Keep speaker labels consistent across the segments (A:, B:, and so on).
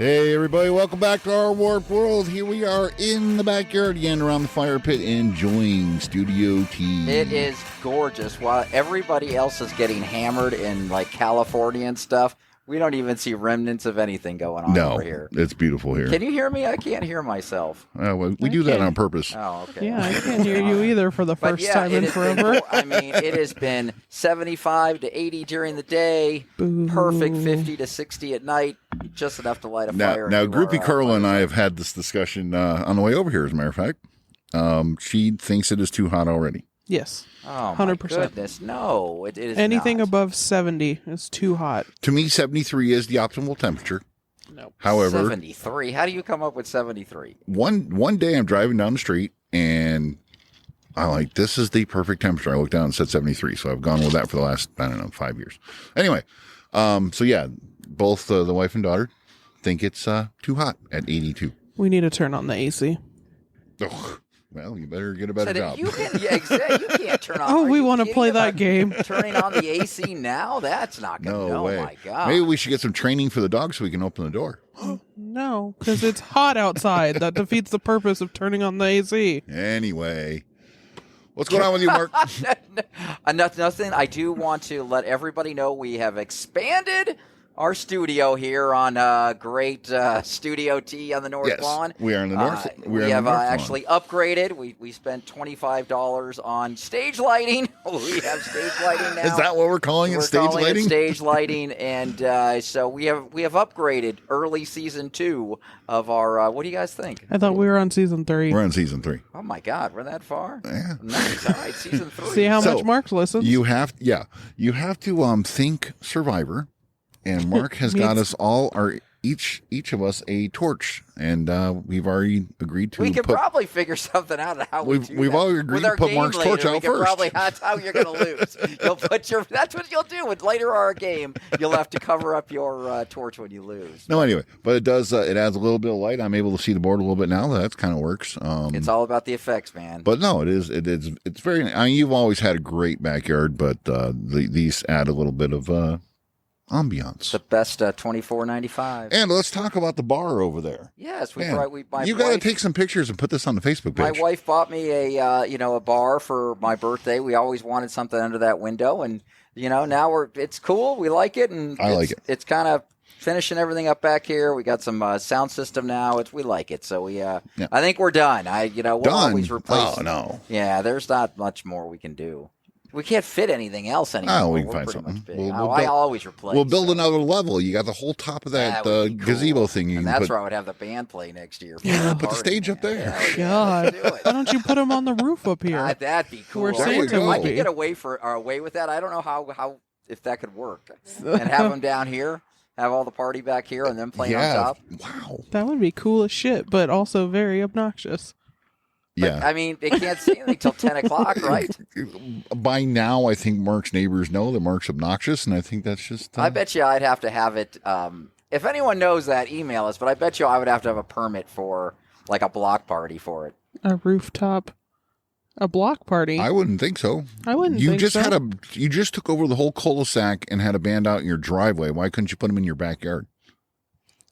A: Hey everybody, welcome back to our Warp World. Here we are in the backyard again around the fire pit enjoying Studio T.
B: It is gorgeous. While everybody else is getting hammered in like California and stuff, we don't even see remnants of anything going on over here.
A: It's beautiful here.
B: Can you hear me? I can't hear myself.
A: Well, we do that on purpose.
B: Oh, okay.
C: Yeah, I can't hear you either for the first time in forever.
B: It has been 75 to 80 during the day,
C: Boo.
B: perfect 50 to 60 at night, just enough to light a fire.
A: Now Groupie Carla and I have had this discussion on the way over here, as a matter of fact. She thinks it is too hot already.
C: Yes.
B: Oh,
C: 100%.
B: my goodness. No, it is
C: Anything
B: not.
C: above 70 is too hot.
A: To me, 73 is the optimal temperature.
C: Nope.
A: However,
B: 73. How do you come up with 73?
A: one day I'm driving down the street and I'm like, this is the perfect temperature. I looked down and said 73. So I've gone with that for the last, 5 years. Anyway, so yeah, both the wife and daughter think it's too hot at 82.
C: We need to turn on the AC.
A: Ugh. Well, you better get a better job.
B: You can't turn on.
C: Oh,
B: Are
C: we
B: you
C: want to
B: kidding
C: play that
B: about
C: game.
B: Turning on the AC now? That's not going to.
A: No way.
B: Oh, my God.
A: Maybe we should get some training for the dog so we can open the door.
C: No, because it's hot outside. That defeats the purpose of turning on the AC.
A: Anyway, what's going on with you, Mark?
B: Nothing. I do want to let everybody know we have expanded our studio here on great Studio T on the North Lawn.
A: We are in the North.
B: We have actually upgraded. We spent $25 on stage lighting. We have stage lighting now.
A: Is that what we're calling it? Stage lighting?
B: Stage lighting, and so we have upgraded early season 2 of our. What do you guys think?
C: I thought we were on season 3.
A: We're on season 3.
B: Oh my God, we're that far?
A: Yeah.
B: Nice. All right, season 3.
C: See how
A: So,
C: much Mark listens?
A: You have to think Survivor, and Mark has got us all each of us a torch, and we've already agreed to.
B: We could probably figure something out on how
A: we've all agreed to put Mark's torch out first.
B: Probably that's how you're going to lose. That's what you'll do. With later our game, you'll have to cover up your torch when you lose.
A: No, anyway, but it does. It adds a little bit of light. I'm able to see the board a little bit now. That kind of works.
B: It's all about the effects, man.
A: But no, it is. It's very. I mean, you've always had a great backyard, but these add a little bit of ambiance.
B: The best $24.95.
A: And let's talk about the bar over there.
B: Yes,
A: you got to take some pictures and put this on the Facebook page.
B: My wife bought me a bar for my birthday. We always wanted something under that window, and now it's cool. We like it, and
A: I like it.
B: It's kind of finishing everything up back here. We got some sound system now. We like it, so I think we're done. We'll always replace.
A: Oh no.
B: Yeah, there's not much more we can do. We can't fit anything else anymore.
A: Oh, we can find something.
B: I always replace.
A: We'll build another level. You got the whole top of that gazebo thing.
B: And that's where I would have the band play next year.
A: Yeah, put the stage up there.
C: God, why don't you put them on the roof up here?
B: That'd be cool.
C: Where Santa
A: would
B: I could
A: be.
B: get away with that. I don't know how if that could work. And have them down here, have all the party back here, and then playing on top.
A: Wow.
C: That would be cool as shit, but also very obnoxious.
A: Yeah.
B: But, I mean, they can't see anything till 10 o'clock, right?
A: By now, I think Mark's neighbors know that Mark's obnoxious, and I think that's just...
B: I bet you I'd have to have it... if anyone knows that, email us, but I bet you I would have to have a permit for, like, a block party for it.
C: A rooftop... A block party?
A: I wouldn't think so.
C: I wouldn't think so.
A: You just took over the whole cul-de-sac and had a band out in your driveway. Why couldn't you put them in your backyard?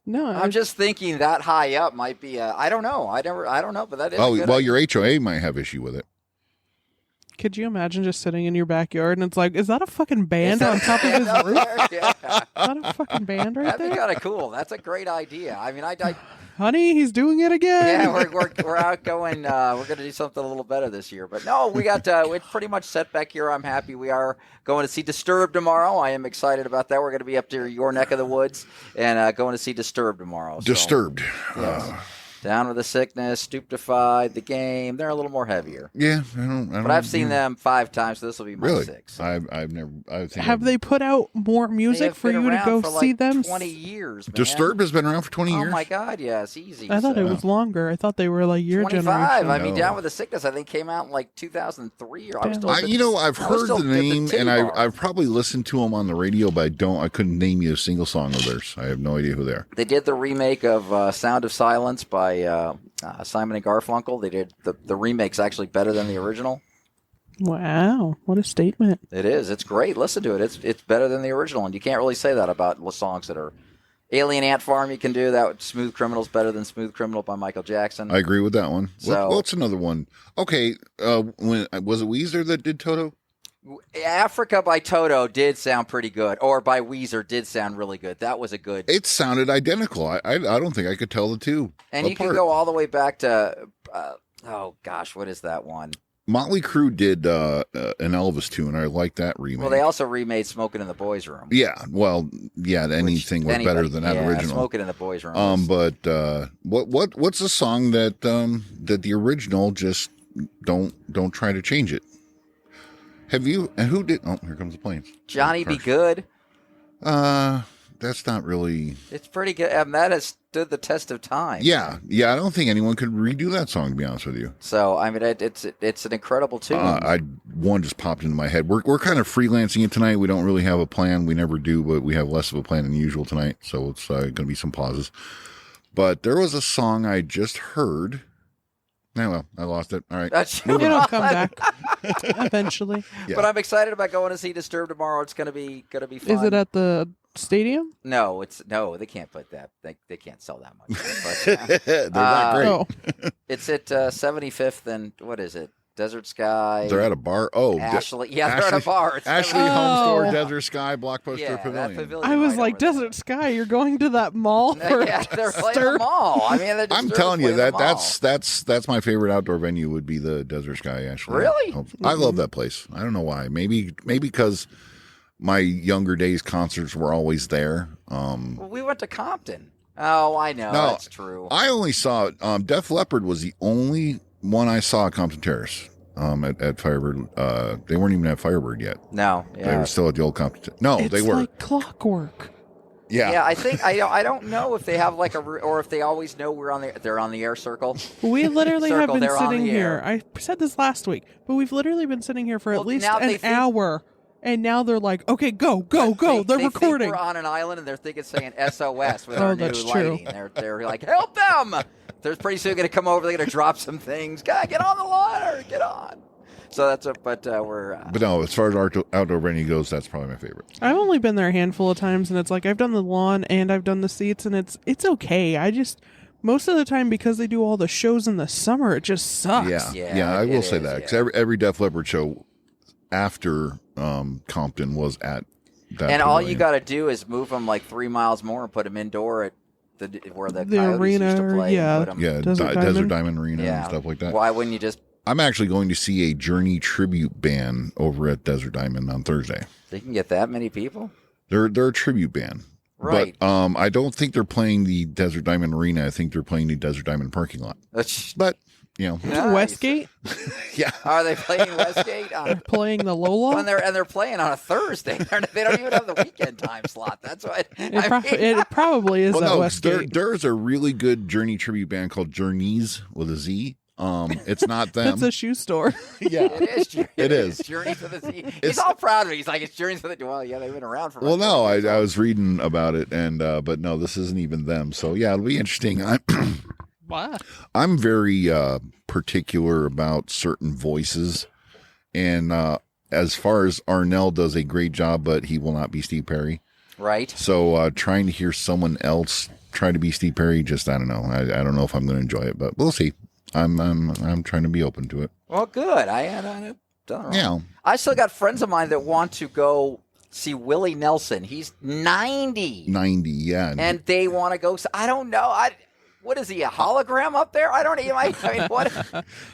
C: No,
B: I'm just thinking that high up might be I don't know. I don't know, but that is a good idea.
A: Your HOA might have issue with it.
C: Could you imagine just sitting in your backyard and it's like, is that a fucking band on top of his roof?
B: Yeah.
C: Is that a fucking band right
B: That'd be
C: there?
B: kind of cool. That's a great idea. I mean,
C: Honey, he's doing it again.
B: yeah, we're out going. We're going to do something a little better this year. But no, we got it's pretty much set back here. I'm happy. We are going to see Disturbed tomorrow. I am excited about that. We're going to be up to your neck of the woods and going to see Disturbed tomorrow. So,
A: Disturbed.
B: yes. Down with the Sickness, Stupefied, The Game. They're a little more heavier.
A: Yeah, I don't.
B: But I've seen them 5 times, so this will be my
A: Really?
B: 6th.
A: I've never.
C: Have they put out more music for you to go see them?
B: 20 years, man.
A: Disturbed has been around for 20 years.
B: Oh my God, yes, easy.
C: I thought it was longer. I thought they were like your
B: 25.
C: generation.
B: I mean,
A: No.
B: Down with the Sickness, I think came out in like 2003. Or I was still
A: I've heard the name, and I've probably listened to them on the radio, but I couldn't name you a single song of theirs. I have no idea who they are.
B: They did the remake of Sound of Silence by Simon and Garfunkel. They did the remake's actually better than the original.
C: Wow, what a statement!
B: It is. It's great. Listen to it. It's better than the original, and you can't really say that about songs that are Alien Ant Farm you can do. That Smooth Criminal's better than Smooth Criminal by Michael Jackson.
A: I agree with that one.
B: So-
A: What's another one? Okay, when was it Weezer that did Toto?
B: Africa by Toto did sound pretty good, or by Weezer did sound really good. That was a good.
A: It sounded identical. I don't think I could tell the two
B: And you
A: apart.
B: can go all the way back to, oh gosh, what is that one?
A: Motley Crue did an Elvis tune. I like that remake.
B: Well, they also remade "Smoking in the Boys' Room."
A: Yeah, well, yeah, anything was better than that original.
B: "Smoking in the Boys' Room." was-
A: But what's the song that that the original just don't try to change it? Have you and who did? Oh, here comes the planes.
B: Johnny Be Good.
A: That's not really.
B: It's pretty good. That has stood the test of time.
A: Yeah. I don't think anyone could redo that song. To be honest with you,
B: So I mean, it's an incredible tune.
A: one just popped into my head. We're kind of freelancing it tonight. We don't really have a plan. We never do, but we have less of a plan than usual tonight. So it's going to be some pauses. But there was a song I just heard. Yeah, well, I lost it. All right.
C: It'll come back eventually.
A: Yeah.
B: But I'm excited about going to see Disturbed tomorrow. It's gonna be fun.
C: Is it at the stadium?
B: No, they can't put that. They can't sell that much. But,
A: They're not great.
C: Oh,
B: it's at 75th and what is it? Desert Sky.
A: They're at a bar. Oh,
B: Ashley. They're at a bar. It's
A: Ashley
C: Oh.
A: Home Store, Desert Sky, Blockbuster
B: yeah,
A: Pavilion.
B: that pavilion
C: I was
B: right
C: like,
B: over there.
C: Desert Sky, you're going to that mall for
B: Yeah, they're playing the
C: Disturb?
B: mall. I mean, they're
A: I'm
B: Disturbed
A: telling you
B: playing the
A: that
B: mall.
A: that's my favorite outdoor venue would be the Desert Sky. Ashley,
B: Really?
A: I love that place. I don't know why. Maybe because my younger days concerts were always there.
B: Well, we went to Compton. Oh, I know.
A: No,
B: That's true.
A: I only saw Def Leppard was the only one I saw at Compton Terrace. At Firebird, they weren't even at Firebird yet.
B: No.
A: They
B: Yeah.
A: were still at the old Compton. No,
C: It's
A: they were.
C: like clockwork.
B: Yeah, I think I don't know if they have like or if they always know they're on the air circle.
C: We literally have
B: Circle,
C: been
B: they're on
C: sitting
B: the
C: here.
B: air.
C: I said this last week, but we've literally been sitting here for
B: Well,
C: at least
B: now they
C: an
B: think-
C: hour. And now they're like, okay, go.
B: They
C: They're
B: think
C: recording.
B: we're on an island and they're thinking saying SOS with
C: Oh,
B: our new
C: that's true.
B: lighting. They're like, help them! They're pretty soon going to come over. They're going to drop some things. God, get on the ladder. Get on. So that's we're.
A: But no, as far as outdoor venue goes, that's probably my favorite.
C: I've only been there a handful of times, and it's like I've done the lawn and I've done the seats, and it's okay. I just most of the time because they do all the shows in the summer, it just sucks.
A: Yeah, I
B: it
A: will say
B: is,
A: that
B: yeah.
A: because every Def Leppard show after Compton was at that.
B: And all you
A: pavilion.
B: got to do is move them like 3 miles more and put them indoor at where the Coyotes
C: arena,
B: used to play.
C: yeah.
B: And put 'em-
A: Yeah,
C: Desert
A: Desert
C: Diamond.
A: Diamond Arena
B: yeah.
A: and stuff like that.
B: Why wouldn't you just?
A: I'm actually going to see a Journey tribute band over at Desert Diamond on Thursday.
B: They can get that many people,
A: They're a tribute band.
B: right?
A: But I don't think they're playing the Desert Diamond Arena. I think they're playing the Desert Diamond parking lot. But,
B: Nice.
C: Westgate
A: yeah.
B: Are they playing Westgate on?
C: playing the Lola.
B: When they're playing on a Thursday. They don't even have the weekend time slot. That's what
C: It probably is
A: Well,
C: at
A: no,
C: Westgate.
A: there's a really good Journey tribute band called Journeys with a Z. It's not them.
C: That's a shoe store.
A: yeah.
B: It is.
A: It is.
B: Journey to the Sea. He's
A: It's-
B: all proud of it. He's like, it's Journey to the. Well, yeah, they've been around for.
A: Well, no,
B: much longer.
A: I was reading about it, and but no, this isn't even them. So yeah, it'll be interesting.
C: Wow.
A: I'm very particular about certain voices, and as far as Arnell does a great job, but he will not be Steve Perry.
B: Right.
A: So trying to hear someone else try to be Steve Perry, just I don't know. I don't know if I'm going to enjoy it, but we'll see. I'm trying to be open to it.
B: Well, good. I don't know.
A: Yeah.
B: I still got friends of mine that want to go see Willie Nelson. He's 90,
A: 90, yeah.
B: and they want to go. I don't know. What is he, a hologram up there? I don't even. I mean, what?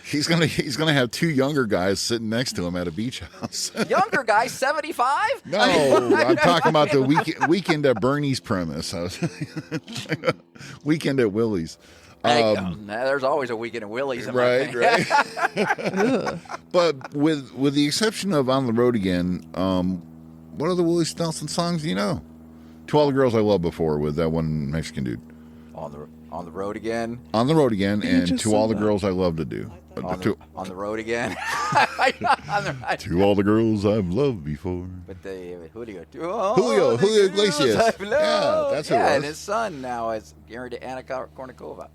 A: He's gonna have two younger guys sitting next to him at a beach house.
B: Younger guy, 75?
A: No, I'm talking about the weekend at Bernie's premise. Weekend at Willie's.
B: There's always a weekend at Willie's. In my
A: Right,
B: opinion.
A: right. But with the exception of On the Road Again, what other Willie Nelson songs do you know? To All the Girls I Loved Before with that one Mexican dude.
B: On the road again.
A: On the Road Again
C: You
A: and
C: just
A: To All the
C: said that.
A: Girls I Love to Do.
B: On the road again.
A: To All the Girls I've Loved Before.
B: But Julio.
A: Julio Iglesias. Yeah, that's who it
B: Yeah,
A: was.
B: and his son now is married to Anna Kournikova.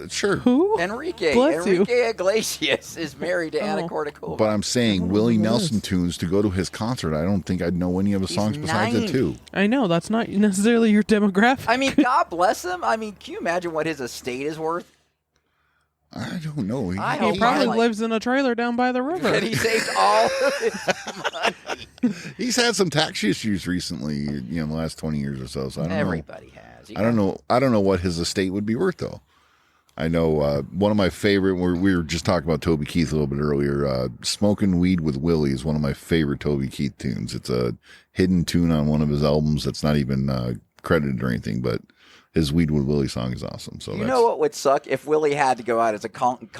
A: Sure.
C: Who?
B: Enrique
C: Bless you.
B: Iglesias is married to Anna Kournikova.
A: But I'm saying Willie
C: who that
A: Nelson
C: is.
A: tunes to go to his concert. I don't think I'd know any of his
B: He's
A: songs besides
B: 90.
A: the two.
C: I know that's not necessarily your demographic.
B: I mean, God bless him. I mean, can you imagine what his estate is worth?
A: I don't know.
B: I
C: he
B: hope
C: probably
B: not.
C: lives in a trailer down by the river.
B: And he saved all of his money.
A: He's had some tax issues recently, in the last 20 years or so. So I don't know.
B: Everybody has.
A: I don't know. I don't know what his estate would be worth, though. I know one of my favorite. We were just talking about Toby Keith a little bit earlier. "Smoking Weed with Willie" is one of my favorite Toby Keith tunes. It's a hidden tune on one of his albums that's not even credited or anything, but his "Weed with Willie" song is awesome. So
B: You know what would suck if Willie had to go out as accountant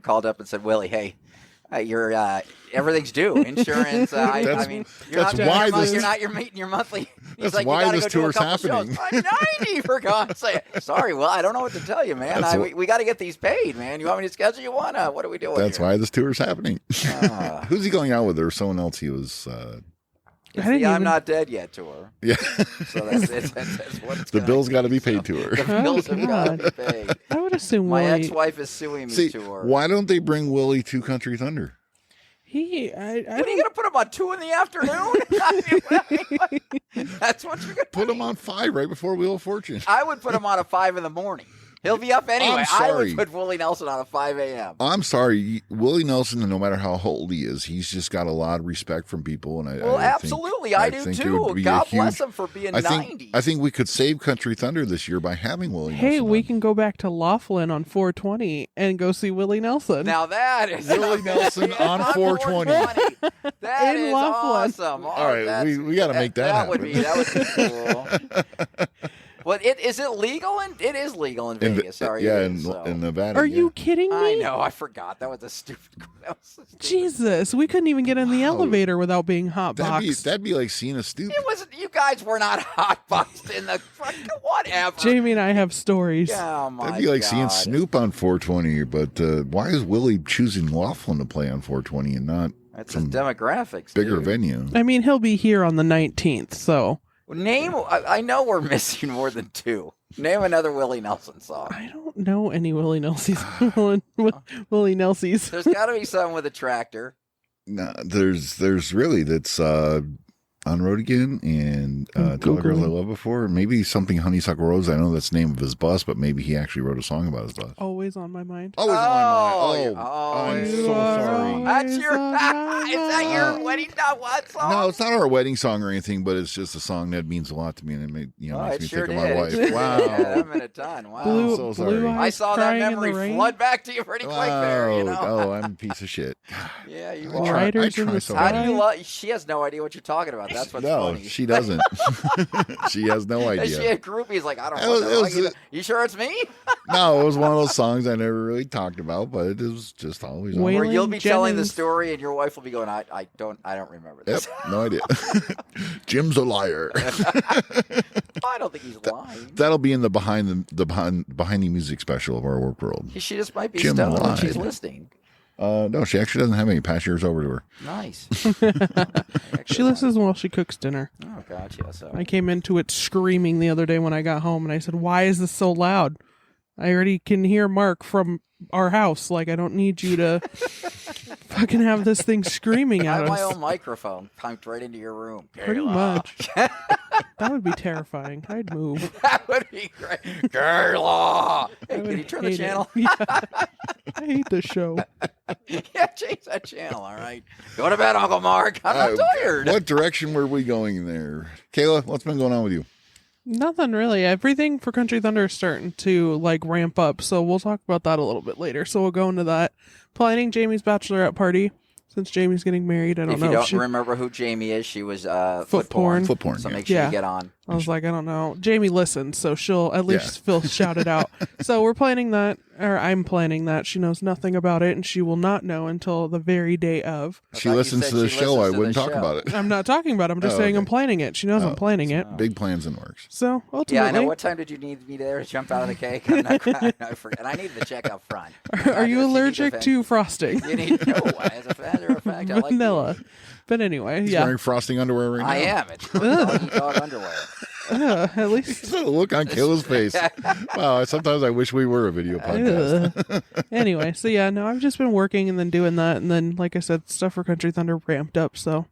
B: called up and said, "Willie, hey, your everything's due. Insurance. I mean, you're meeting your monthly." He's
A: That's
B: like,
A: why
B: you gotta
A: this
B: go do a
A: tour's
B: couple
A: happening.
B: shows. I'm 90 for God's sake. Sorry, Will, I don't know what to tell you, man. We got to get these paid, man. You want me to schedule you one? What are we doing?
A: That's
B: here?
A: why this tour is happening. Who's he going out with? Or someone else? He was.
B: It's
C: I didn't
B: the I'm
C: even-
B: not dead yet tour.
A: Yeah.
B: So that's what it's
A: The
B: gonna
A: bill's got to be
B: so-
A: paid to her.
B: The bills have got to
C: God.
B: be paid.
C: I would assume
B: My
C: Willie.
B: ex-wife is suing me
A: See,
B: tour.
A: why don't they bring Willie to Country Thunder?
C: I
B: What are you
C: don't,
B: going to put him on 2 in the afternoon? I mean, that's what you're going to
A: Put him on 5 right before Wheel of Fortune.
B: I would put him on a 5 in the morning. He'll be up anyway.
A: I'm
B: I
A: sorry.
B: would put Willie Nelson on a 5 a.m.
A: I'm sorry, Willie Nelson. No matter how old he is, he's just got a lot of respect from people, and
B: Well,
A: I
B: absolutely,
A: think,
B: I do
A: think it
B: too.
A: would be a
B: God
A: huge-
B: bless him for being 90.
A: I think we could save Country Thunder this year by having Willie.
C: Hey,
A: Nelson
C: we
A: on.
C: can go back to Laughlin on 420 and go see Willie Nelson.
B: Now that is
A: Willie Nelson on 420.
B: That
C: In
B: is
C: Laughlin.
B: awesome.
A: All right, we got to make that
B: would
A: happen.
B: that would be cool. Well, is it legal? It is legal in Vegas. Sorry,
A: yeah,
B: it is, so.
A: in Nevada.
C: Are
A: yeah.
C: you kidding me?
B: I know. I forgot. That was a stupid. That was a stupid-
C: Jesus, we couldn't even get in the elevator without being hotboxed.
A: That'd be like seeing a stoop.
B: It was. You guys were not hotboxed in the fucking whatever.
C: Jamie and I have stories.
B: Oh my
A: That'd be like seeing
B: God.
A: Snoop on 420. But why is Willie choosing Laughlin to play on 420 and not
B: That's his demographics.
A: bigger
B: dude.
A: venue?
C: I mean, he'll be here on the 19th, so
B: Name. I know we're missing more than 2. Name another Willie Nelson song.
C: I don't know any Willie Nelsie's. Willie Nelsie's.
B: There's got to be some with a tractor.
A: No, there's really that's on road again and Tell the Girls I Love Before. Maybe something Honeysuckle Rose. I know that's the name of his bus, but maybe he actually wrote a song about his bus.
C: Always on my mind.
A: Always on my mind.
B: Oh,
A: I'm
C: you
A: so
C: are
A: sorry.
C: always-
B: That's your.
C: on my
B: Is that your wedding? Not what song?
A: No, it's not our wedding song or anything, but it's just a song that means a lot to me, and it
B: Oh,
A: makes
B: it
A: me
B: sure
A: think of my wife.
B: did.
A: Wow.
B: Yeah, that meant a ton. Wow.
C: Blue,
A: so
C: blue
A: sorry.
C: eyes
B: I saw that
C: crying in
B: memory
C: the rain.
B: flood back to you pretty quick there. You know.
A: Oh, I'm a piece of shit.
B: Yeah, you
A: I
B: are.
A: try,
C: Riders in the
A: so
B: How
A: hard.
B: do you love? She has no idea what you're talking about. That's what's
A: No,
B: funny.
A: she doesn't. She has no
B: And she
A: idea.
B: had groupies like, I don't
A: It
B: know.
A: was-
B: What
A: it
B: the
A: was-
B: fuck you sure it's me?
A: No, it was one of those songs I never really talked about, but it was just always on.
C: Wait.
B: Or
C: Waylon
B: you'll be telling the
C: Jennings.
B: story, and your wife will be going, I don't remember
A: Yep,
B: this.
A: no idea. Jim's a liar.
B: I don't think he's lying.
A: That'll be in the behind the music special of our work world.
B: She just might be
A: Jim
B: stoned when she's
A: lied.
B: listening.
A: No, she actually doesn't have any. Pass yours over to her.
B: Nice.
C: She listens while she cooks dinner.
B: Oh, gotcha. So
C: I came into it screaming the other day when I got home, and I said, "Why is this so loud? I already can hear Mark from our house. Like, I don't need you to fucking have this thing screaming
B: I
C: at
B: have my
C: us."
B: own microphone pumped right into your room.
C: Pretty
B: Kayla.
C: much. That would be terrifying. I'd move.
B: That would be great. Kayla! Hey,
C: I
B: can
C: would
B: you turn the
C: hate it.
B: channel?
C: Yeah. I hate the show.
B: Yeah, change that channel, all right? Go to bed, Uncle Mark. I'm
A: Uh,
B: not tired.
A: What direction were we going there? Kayla, what's been going on with you?
C: Nothing really. Everything for Country Thunder is starting to like ramp up, so we'll talk about that a little bit later. So we'll go into that. Planning Jamie's bachelorette party since Jamie's getting married. I don't
B: If
C: know.
B: you don't
C: she-
B: remember who Jamie is, she was
C: Foot porn.
A: Foot porn.
B: So
A: yeah.
B: make sure
C: Yeah.
B: you get on.
C: I was like, I don't know. Jamie listens, so she'll at least
A: Yeah.
C: feel shouted out. So we're planning that, or I'm planning that. She knows nothing about it, and she will not know until the very day of.
B: I
A: She
B: thought you
A: listens
B: said
A: to the
B: she
A: show. I
B: listens to
A: wouldn't
B: the
A: talk
B: show.
A: about it.
C: I'm not talking about it. I'm just
A: Oh,
C: saying
A: okay.
C: I'm planning it. She knows I'm planning it.
A: Big plans in the works.
C: So ultimately,
B: Yeah, I know. What time did you need me there to jump out of the cake? I'm not, I forget. And I needed the check up front.
C: are you allergic to frosting?
B: You need no. As a matter of fact, I like
C: Vanilla. But anyway,
A: He's
C: yeah.
A: wearing frosting underwear right now.
B: I am. It's doggy dog underwear.
C: At least.
A: The look on Kayla's face. Wow, sometimes I wish we were a video podcast.
C: Anyway, so yeah, no, I've just been working and then doing that, and then, like I said, stuff for Country Thunder ramped up, so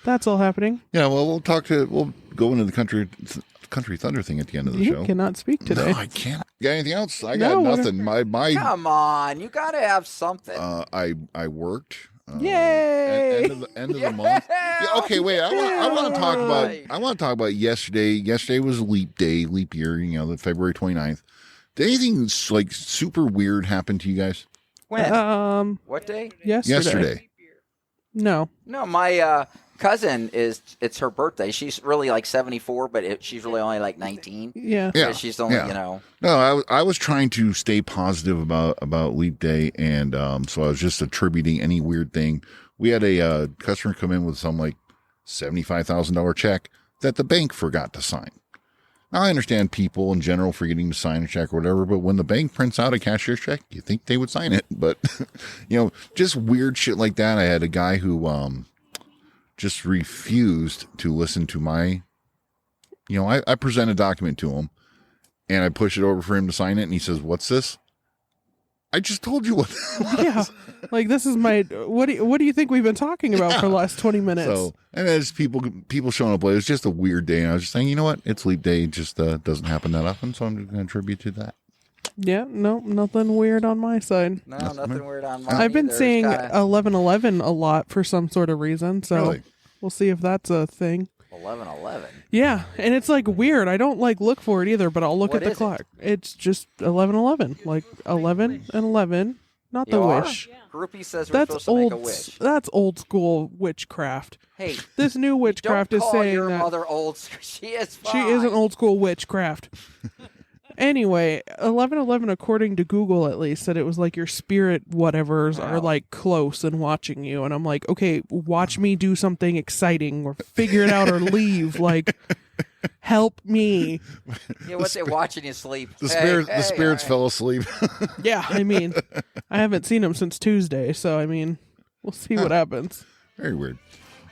C: that's all happening.
A: Yeah, well, we'll go into the Country Thunder thing at the end of the
C: You
A: show.
C: cannot speak today.
A: No, I can't. You got anything else? I got
C: No,
A: nothing. My
B: Come on, you got to have something.
A: I worked.
C: Yay!
A: End of the month. Yeah, okay, wait. I want to talk about. I want to talk about yesterday. Yesterday was leap day, leap year. You know, the February 29th. Did anything like super weird happen to you guys
B: When? What day?
C: Yesterday. No.
B: No, my cousin it's her birthday. She's really like 74, but she's really only like 19.
C: Yeah.
A: Yeah,
B: She's only,
A: yeah. No, I was trying to stay positive about leap day, and so I was just attributing any weird thing. We had a customer come in with some like $75,000 check that the bank forgot to sign. Now, I understand people in general forgetting to sign a check or whatever, but when the bank prints out a cashier's check, you think they would sign it. But, just weird shit like that. I had a guy who just refused to listen to my, I present a document to him, and I push it over for him to sign it, and he says, "What's this?" I just told you what it was.
C: Yeah. Like, this is my. What do you think we've been talking about for the last 20 minutes?
A: So, and as people showing up late, it was just a weird day, and I was just saying, you know what? It's leap day. It just doesn't happen that often, so I'm just going to attribute to that.
C: Yeah, no, nothing weird on my side.
B: No, nothing weird on mine.
C: I've been
B: either.
C: seeing
B: It's kinda
C: 1111 a lot for some sort of reason, so
A: Really?
C: we'll see if that's a thing.
B: 11:11.
C: Yeah, and it's like weird. I don't like look for it either, but I'll look
B: What
C: at the
B: is it?
C: clock. It's just 1111, like 11 and 11, not the
B: You are?
C: wish.
B: Groupie says we're
C: That's
B: supposed to make
C: old.
B: a wish.
C: That's old school witchcraft.
B: Hey,
C: This new witchcraft
B: don't
C: is
B: call
C: saying
B: your
C: that
B: mother old. She is fine.
C: she is an old school witchcraft. Anyway, 1111, according to Google at least, said it was like your spirit whatevers are
B: Wow.
C: like close and watching you. And I'm like, okay, watch me do something exciting or figure it out or leave. Like, help me.
B: Yeah, what's it watching you sleep?
A: The
B: Hey,
A: spirits
B: all right.
A: fell asleep.
C: Yeah, I mean, I haven't seen him since Tuesday. So, I mean, we'll see what happens.
A: Very weird.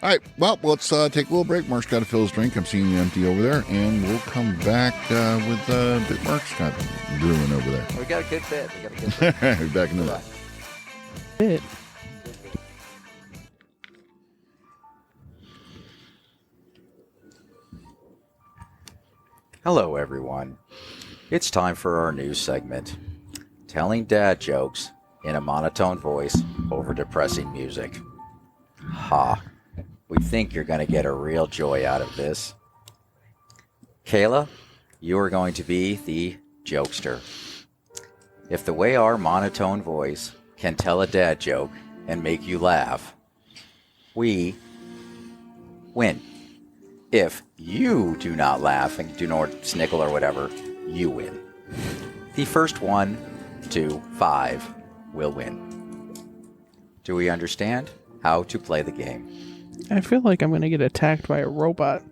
A: All right, well, let's take a little break. Mark's got to fill his drink. I'm seeing you empty over there, and we'll come back with bit Mark's got brewing over there.
B: We got a good bit. We got a good bit.
A: All right, back into that.
C: Bit.
B: Hello, everyone. It's time for our news segment, telling dad jokes in a monotone voice over depressing music. Ha! We think you're going to get a real joy out of this. Kayla, you are going to be the jokester. If the way our monotone voice can tell a dad joke and make you laugh, we win. If you do not laugh and do not snickle or whatever, you win. The first 1 to 5 will win. Do we understand how to play the game?
C: I feel like I'm going to get attacked by a robot.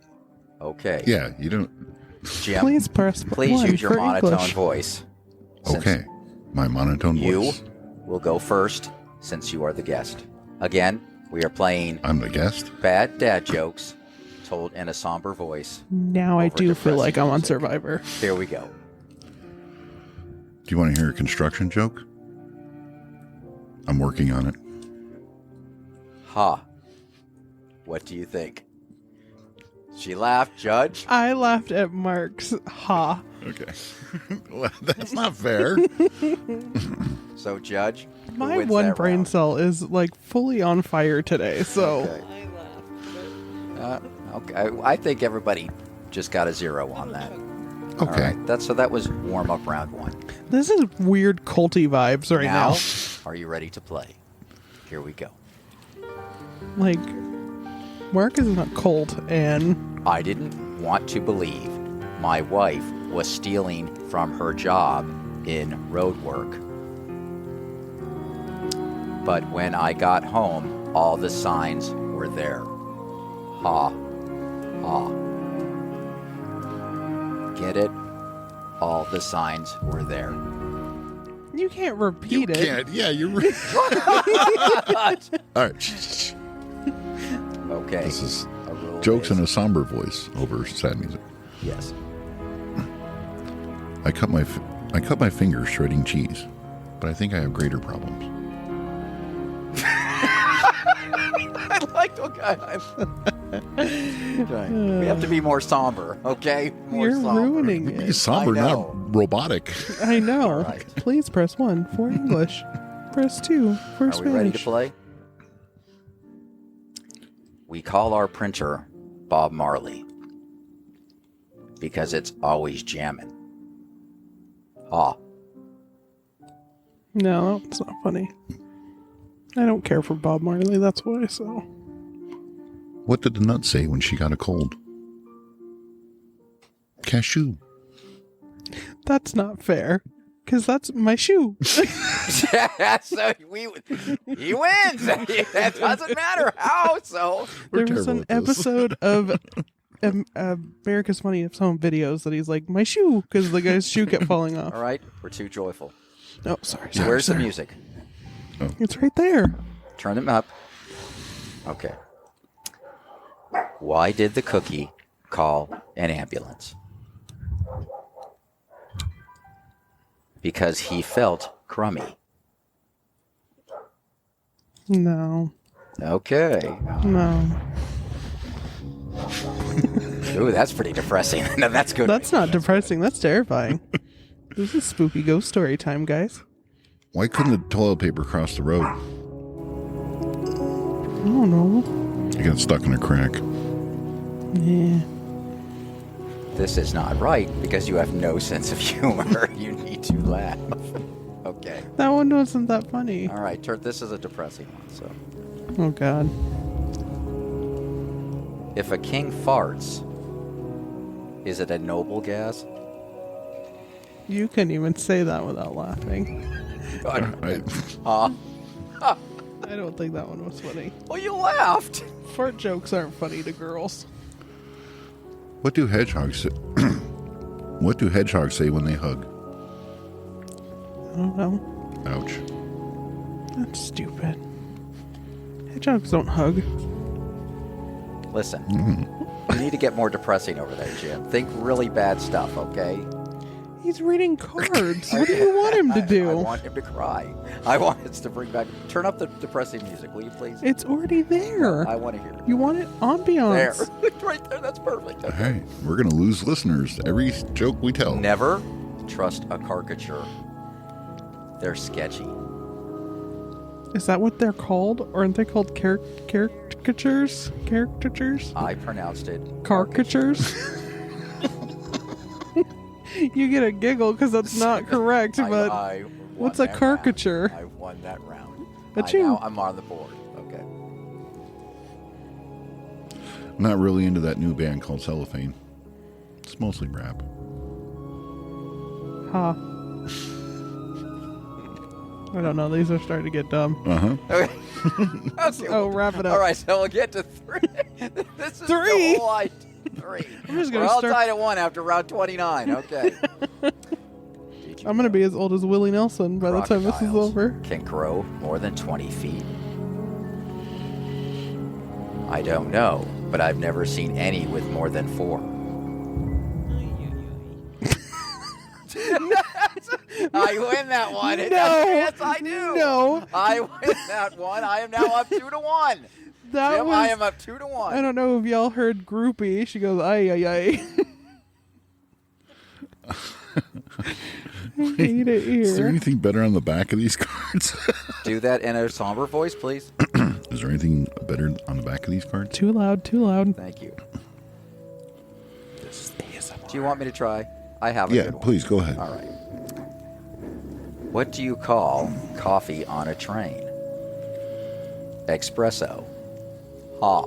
B: Okay.
A: Yeah, you don't.
B: Jim,
C: Please press
B: please
C: one
B: use your
C: for
B: monotone
C: English.
B: voice. Since
A: Okay, my monotone
B: You
A: voice.
B: will go first since you are the guest. Again, we are playing
A: I'm the guest.
B: bad dad jokes told in a somber voice.
C: Now I
B: Over
C: do feel like I'm on
B: depressing
C: Survivor.
B: Here we go.
A: Do you want to hear a construction joke? I'm working on it.
B: Ha. What do you think? She laughed, Judge.
C: I laughed at Mark's ha.
A: Okay. Well, that's not fair.
B: So, Judge, who
C: My
B: wins
C: one
B: that
C: brain
B: round?
C: cell is like fully on fire today, so
B: Okay. Okay. I think everybody just got a 0 on that. All
A: Okay.
B: right. That was warm up round 1.
C: this is weird culty vibes right now.
B: Are you ready to play? Here we go.
C: Like, Mark is in a cult, and
B: I didn't want to believe my wife was stealing from her job in road work. But when I got home, all the signs were there. Ha. Ha. Get it? All the signs were there.
C: you can't
A: You
C: repeat it.
A: can't. Yeah, you're right. All right.
B: Okay.
A: This is
B: A rule
A: jokes
B: is-
A: in a somber voice over sad music.
B: Yes.
A: I cut my fingers shredding cheese, but I think I have greater problems.
B: I like, okay. We have to be more somber, okay? More
C: You're
B: somber.
C: ruining
A: Be
C: it.
A: somber,
B: I know.
A: not robotic.
C: I know.
B: Right.
C: Please press 1 for English. Press 2 for
B: Are
C: Spanish.
B: we ready to play? We call our printer Bob Marley because it's always jamming. Ah.
C: No, it's not funny. I don't care for Bob Marley. That's why. So
A: What did the nut say when she got a cold? Cashew.
C: that's not fair. Because that's my shoe.
B: So he wins. That doesn't matter how. So
A: We're
C: There was
A: terrible
C: an
A: at this.
C: episode of America's Funniest Home Videos that he's like, my shoe, because the guy's shoe kept falling off.
B: all right, we're too joyful.
C: Oh, sorry.
B: So
C: sorry,
B: where's the
C: sorry.
B: music?
C: It's right there.
B: Turn them up. Okay. Why did the cookie call an ambulance? Because he felt crummy.
C: No.
B: Okay.
C: No.
B: Ooh, that's pretty depressing. No, that's good.
C: That's not depressing. That's terrifying. This is spooky ghost story time, guys.
A: Why couldn't the toilet paper cross the road?
C: I don't know.
A: It got stuck in a crack.
C: Yeah.
B: This is not right because you have no sense of humor. You need to laugh. Okay.
C: That one wasn't that funny.
B: All right. This is a depressing one. So,
C: Oh, God.
B: if a king farts, is it a noble gas?
C: You couldn't even say that without laughing.
A: I,
B: Huh?
C: I don't think that one was funny.
B: Well, you laughed.
C: Fart jokes aren't funny to girls.
A: what do hedgehogs say? What do hedgehogs say when they hug?
C: I don't know.
A: Ouch.
C: That's stupid. Hedgehogs don't hug.
B: Listen, you need to get more depressing over there, Jim. Think really bad stuff, okay?
C: He's reading cards. What do you want him to
B: I
C: do?
B: want him to cry. I want us to bring back. Turn up the depressing music, will you please?
C: It's already there.
B: I want to hear it.
C: You want it
B: There,
C: ambiance.
B: right there. That's perfect.
A: All right, we're gonna lose listeners every joke we tell.
B: Never trust a caricature. They're sketchy.
C: Is that what they're called? Or aren't they called caricatures? Caricatures?
B: I pronounced it
C: Caricatures? You get a giggle because that's not correct, but
B: I won
C: what's a
B: that
C: caricature?
B: round. I won that round.
C: Achoo.
B: I'm on the board. Okay.
A: Not really into that new band called Cellophane. It's mostly rap.
C: ha. I don't know. These are starting to get dumb.
A: Uh-huh.
B: Okay.
C: Oh, wrap it up.
B: All right, so we'll get to 3. This is
C: Three?
B: The whole idea. 3.
C: I'm just
B: We're
C: gonna
B: all
C: start-
B: tied at 1 after round 29. Okay.
C: I'm going to be as old as Willie Nelson by the time this is
B: Crocodiles
C: over.
B: Can grow more than 20 feet. I don't know, but I've never seen any with more than 4. I win that one.
C: No.
B: Yes, I do.
C: No.
B: I win that one. I am now up 2-1.
C: That
B: Jim,
C: was...
B: I am up 2-1.
C: I don't know if y'all heard Groupie. She goes, ay, ay, ay. I hate it
A: Is there
C: here.
A: anything better on the back of these cards?
B: Do that in a somber voice, please.
A: Is there anything better on the back of these cards?
C: Too loud, too loud.
B: Thank you.
C: This is ASMR.
B: Do you want me to try? I have a
A: Yeah,
B: good one.
A: please go ahead.
B: All right. What do you call coffee on a train? Espresso. Ha.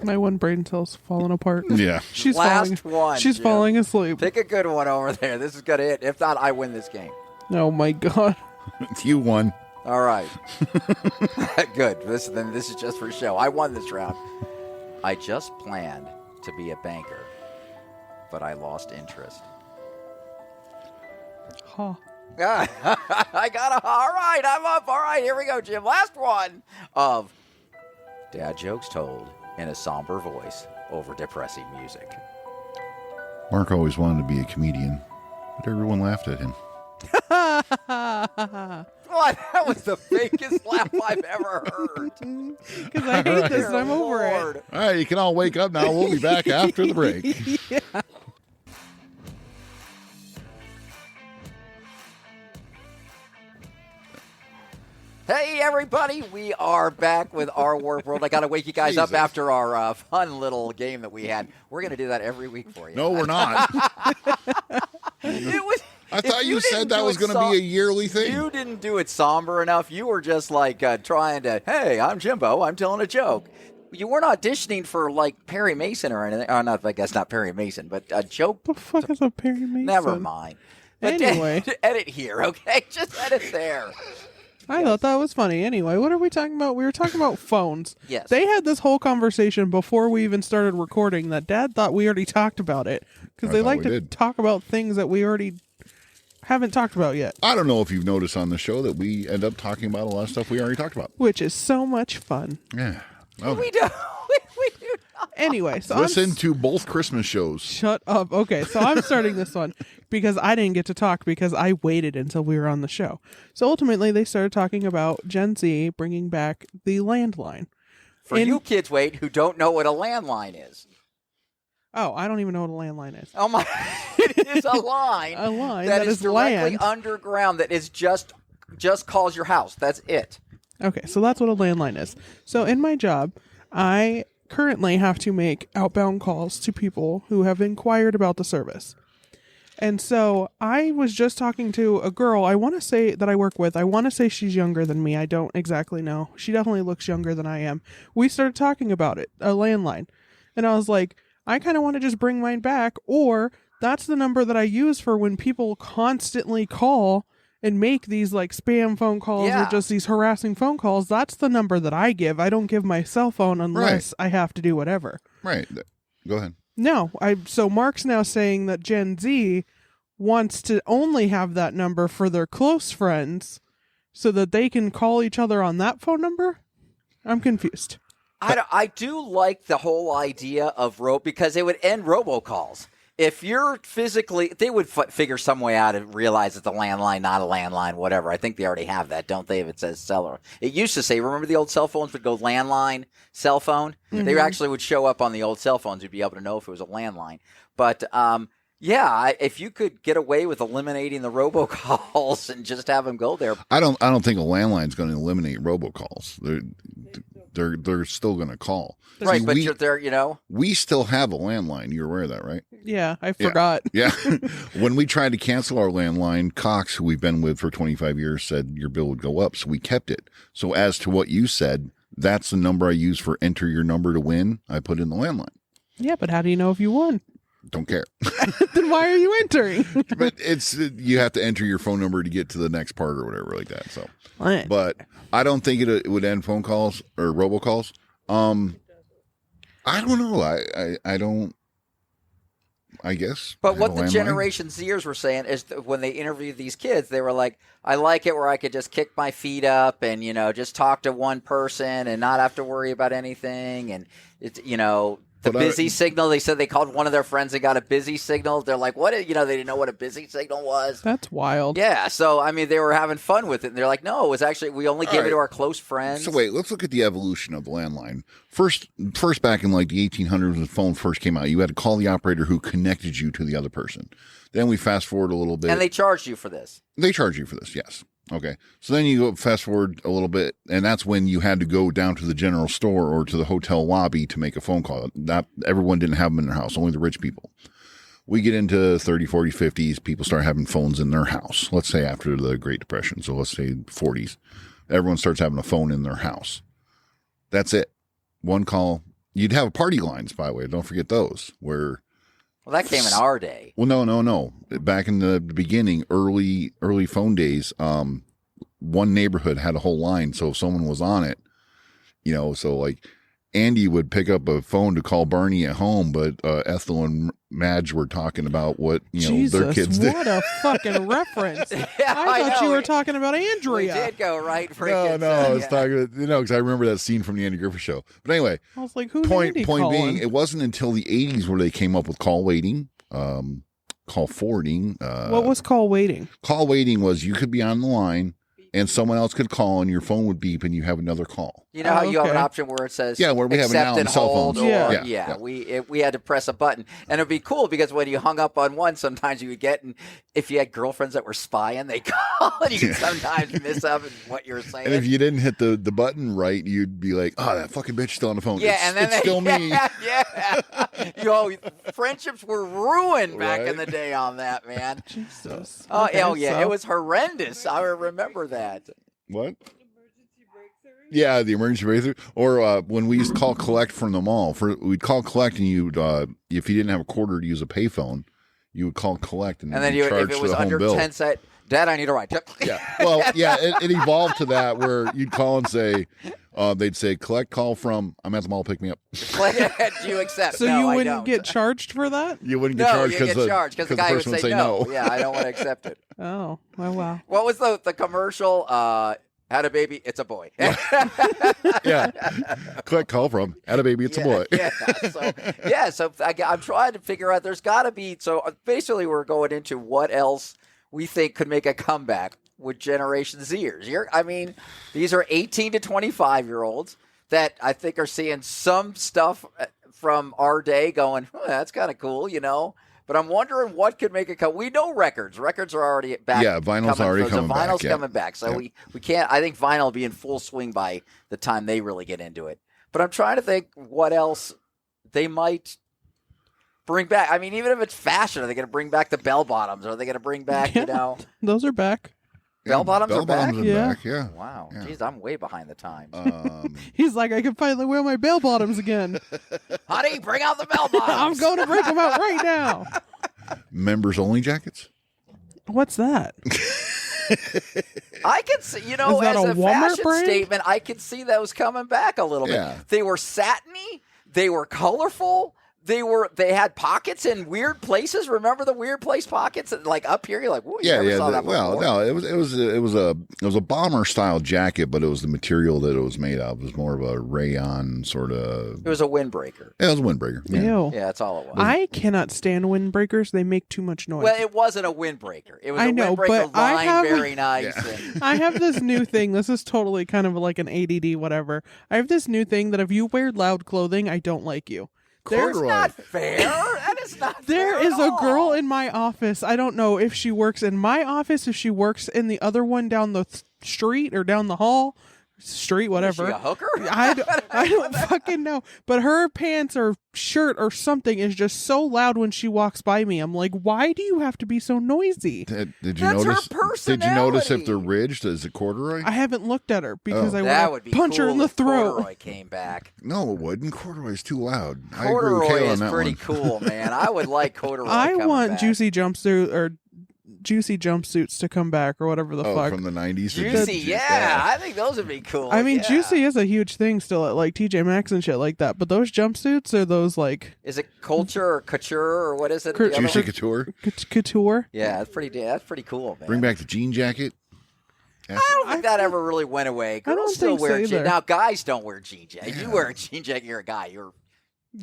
C: My one brain cell's falling apart.
A: Yeah.
C: She's
B: Last
C: falling.
B: one,
C: She's
B: Jim.
C: falling asleep.
B: Pick a good one over there. This is gonna hit. If not, I win this game.
C: Oh my god.
A: You won.
B: All right. Good. This is just for show. I won this round. I just planned to be a banker, but I lost interest.
C: Ha.
B: I got a. All right, I'm up. All right, here we go, Jim. Last one of Dad Jokes Told in a Somber Voice over depressing music.
A: Mark always wanted to be a comedian, but everyone laughed at him.
B: What? That was the fakest laugh I've ever heard.
C: Because I hate this and I'm over it.
B: Lord.
A: All right, you can all wake up now. We'll be back after the break.
C: Yeah.
B: Hey, everybody. We are back with Our Warp World. I got to wake you guys up
A: Jesus.
B: after our fun little game that we had. We're going to do that every week for you.
A: No, we're not.
B: It was,
A: I
B: if
A: thought you
B: didn't
A: said that
B: do
A: was
B: it
A: going to be a yearly thing.
B: You didn't do it somber enough. You were just like trying to, hey, I'm Jimbo. I'm telling a joke. You weren't auditioning for like Perry Mason or anything. Oh, not, I guess not Perry Mason, but a joke.
C: The fuck is a Perry Mason?
B: Never mind. But
C: Anyway.
B: edit here, okay? Just edit there.
C: I thought that was funny. Anyway, what are we talking about? We were talking about phones.
B: Yes.
C: They had this whole conversation before we even started recording that Dad thought we already talked about it. Because
A: I
C: they
A: thought
C: like
A: we
C: to
A: did.
C: talk about things that we already haven't talked about yet.
A: I don't know if you've noticed on the show that we end up talking about a lot of stuff we already talked about.
C: Which is so much fun.
A: Yeah.
B: We
A: Okay.
B: do. We do not.
C: Anyway, so
A: Listen to both Christmas shows.
C: Shut up. Okay, so I'm starting this one because I didn't get to talk because I waited until we were on the show. So ultimately, they started talking about Gen Z bringing back the landline.
B: For you kids, wait, who don't know what a landline is.
C: Oh, I don't even know what a landline is.
B: Oh my! It is a line.
C: A line
B: that
C: that
B: is
C: is
B: directly
C: land.
B: underground. That is just calls your house. That's it.
C: Okay, so that's what a landline is. So in my job, I currently have to make outbound calls to people who have inquired about the service. And so I was just talking to a girl I want to say that I work with. I want to say she's younger than me. I don't exactly know. She definitely looks younger than I am. We started talking about it, a landline. And I was like, I kind of want to just bring mine back, or that's the number that I use for when people constantly call and make these like spam phone calls
B: Yeah.
C: or just these harassing phone calls. That's the number that I give. I don't give my cell phone unless I have to do whatever.
A: Right. Go ahead.
C: No, so Mark's now saying that Gen Z wants to only have that number for their close friends so that they can call each other on that phone number? I'm confused.
B: I do like the whole idea of because it would end robocalls. If you're physically, they would figure some way out and realize it's a landline, not a landline, whatever. I think they already have that, don't they? If it says cellular, it used to say. Remember the old cell phones would go landline, cell phone. They actually would show up on the old cell phones. You'd be able to know if it was a landline. But yeah, if you could get away with eliminating the robocalls and just have them go there,
A: I don't think a landline's going to eliminate robocalls. They're still going to call.
B: right?
A: See,
B: But
A: we,
B: you're there, you know.
A: we still have a landline. You're aware of that, right?
C: Yeah, I forgot.
A: Yeah. When we tried to cancel our landline, Cox, who we've been with for 25 years, said your bill would go up. So we kept it. So as to what you said, that's the number I use for enter your number to win. I put in the landline.
C: Yeah, but how do you know if you won?
A: Don't care.
C: Then why are you entering?
A: But you have to enter your phone number to get to the next part or whatever like that. So,
C: What?
A: but I don't think it would end phone calls or robocalls. I don't know. I don't. I guess.
B: But
A: I
B: what
A: have a
B: the
A: landline.
B: Generation Zers were saying is that when they interviewed these kids, they were like, I like it where I could just kick my feet up and, just talk to one person and not have to worry about anything. And, it's the
A: But
B: busy signal, they said they called one of their friends and got a busy signal. They're like, what? They didn't know what a busy signal was.
C: That's wild.
B: Yeah. So, I mean, they were having fun with it. And they're like, no, it was actually, we only gave it to
A: right.
B: our close friends.
A: So wait, let's look at the evolution of the landline. First back in like the 1800s when the phone first came out, you had to call the operator who connected you to the other person. Then we fast forward a little bit.
B: And they charged you for this.
A: They charge you for this, yes. Okay. So then you go fast forward a little bit, and that's when you had to go down to the general store or to the hotel lobby to make a phone call. Not everyone didn't have them in their house, only the rich people. We get into 30, 40, 50s, people start having phones in their house. Let's say after the Great Depression, so let's say 40s. Everyone starts having a phone in their house. That's it. One call. You'd have party lines, by the way. Don't forget those, where
B: Well, that came in our day.
A: well, no. Back in the beginning, early phone days, one neighborhood had a whole line. So if someone was on it, so like Andy would pick up a phone to call Barney at home, but Ethel and Madge were talking about what
C: Jesus,
A: their kids did.
C: what a fucking reference!
B: Yeah,
C: I thought
B: know.
C: you were talking about
B: We
C: Andrea.
B: did go right for
A: No, I was talking, because I remember that scene from the Andy Griffith Show. But anyway,
C: I was like, "Who's
A: point
C: Andy
A: being,
C: calling?"
A: it wasn't until the 80s where they came up with call waiting, call forwarding.
C: What was call waiting?
A: Call waiting was you could be on the line and someone else could call and your phone would beep and you have another call.
B: You know how you have an
C: okay.
B: option where it says
A: Yeah, where we have it now
B: accept
A: on
B: and
A: cell
B: hold,
A: phones.
B: or
C: Yeah.
B: we had to press a button, and it'd be cool because when you hung up on one, sometimes you would get, and if you had girlfriends that were spying, they call, and you could sometimes miss up in what you were saying.
A: And if you didn't hit the button right, you'd be like, "Oh, that fucking bitch is still on the phone."
B: yeah,
A: it's,
B: and then
A: it's still me.
B: Yeah. Friendships were ruined back in
A: Right.
B: the day on that, man.
C: Jesus.
B: Oh,
C: Okay,
B: hell yeah,
C: so-
B: it was horrendous. I remember that.
A: What? Yeah, the emergency breakthrough. Or when we used to call collect from the mall, we'd call collect, and you'd if you didn't have a quarter to use a payphone, you would call collect, and
B: And then
A: you'd
B: if
A: charge
B: it
A: to
B: was
A: the home
B: under
A: bill.
B: 10 cents, Dad, I need a ride.
A: Yeah, well, yeah, it evolved to that where you'd call and say, they'd say collect call from. I'm at the mall, pick me up.
B: Do you accept?
C: So
B: No,
C: you
B: I
C: wouldn't
B: don't.
C: get charged for that?
A: You wouldn't get
B: No,
A: charged
B: you
A: because
B: get charged because the guy would
A: person
B: say no. Yeah, I don't want to accept it.
C: Oh, wow.
B: What was the commercial? Had a baby, it's a boy.
A: Yeah, collect call from. Had a baby, it's a boy.
B: So I'm trying to figure out. There's got to be. So basically, we're going into what else we think could make a comeback with Generation Zers. I mean, these are 18 to 25-year-olds that I think are seeing some stuff from our day, going, "That's kind of cool," But I'm wondering what could make it come. We know records. Records are already back.
A: Yeah, vinyl's already coming back.
B: Vinyl's
A: Yeah.
B: coming back. So
A: Yeah.
B: we can't. I think vinyl will be in full swing by the time they really get into it. But I'm trying to think what else they might bring back. I mean, even if it's fashion, are they going to bring back the bell bottoms? Are they going to bring back,
C: Those are back.
B: Bell bottoms are back?
C: Yeah.
A: back? Yeah.
B: Wow.
A: Yeah.
B: Geez, I'm way behind the times.
C: He's like, I can finally wear my bell bottoms again.
B: Honey, bring out the bell bottoms.
C: I'm going to break them out right now.
A: Members only jackets.
C: What's that?
B: I can see,
C: Is that
B: as
C: a
B: a
C: Walmart
B: fashion
C: brand?
B: statement, I can see those coming back a little
A: Yeah.
B: bit. They were satiny. They were colorful. They had pockets in weird places. Remember the weird place pockets, like up here? You're like, whoa, you never saw that
A: Well,
B: before.
A: no, it was a bomber style jacket, but it was the material that it was made of. It was more of a rayon sort of.
B: It was a windbreaker.
A: Yeah, it was a windbreaker. Yeah.
C: Ew.
B: Yeah, that's all it was.
C: I cannot stand windbreakers. They make too much noise.
B: Well, it wasn't a windbreaker. It was
C: I
B: a
C: know,
B: windbreaker
C: but I
B: line,
C: have-
B: very nice. And
C: I have this new thing. This is totally kind of like an ADD, whatever. I have this new thing that if you wear loud clothing, I don't like you.
B: that's
A: Corduroy.
B: not fair. That is not
C: There
B: fair
C: is
B: at
C: a
B: all.
C: girl in my office. I don't know if she works in my office, if she works in the other one down the street or down the hall, street,
B: Is
C: whatever.
B: she a hooker?
C: I don't fucking know. But her pants or shirt or something is just so loud when she walks by me. I'm like, why do you have to be so noisy?
A: Did you
B: That's her
A: notice? Did you notice if they're
B: personality.
A: ridged? Is it corduroy?
C: I haven't looked at her because
A: Oh.
C: I
B: That
C: want
B: would
C: to
B: be
C: punch her
B: cool
C: in the
B: if
C: throat.
B: Corduroy came back.
A: No, it wouldn't. Corduroy's too loud. I agree with
B: Corduroy
A: Kayla on
B: is
A: that
B: pretty
A: one.
B: cool, man. I would like corduroy.
C: I
B: coming
C: want
B: back.
C: juicy jumpsuits to come back or whatever the
A: Oh,
C: fuck.
A: from the 90s.
B: Juicy, yeah. I think those would be cool.
C: I mean,
B: yeah.
C: juicy is a huge thing still at like TJ Maxx and shit like that. But those jumpsuits are those like
B: Is it culture or couture or what is it?
C: Cur-
B: The other
A: Juicy
B: one?
A: Couture.
C: couture.
B: Yeah, that's pretty cool, man.
A: Bring back the jean jacket.
B: I don't think that ever really went away. Girls
C: don't
B: still
C: think so
B: wear
C: either.
B: jeans. Now, guys don't wear jean jacket. You
A: Yeah.
B: wear a jean jacket, you're a guy. You're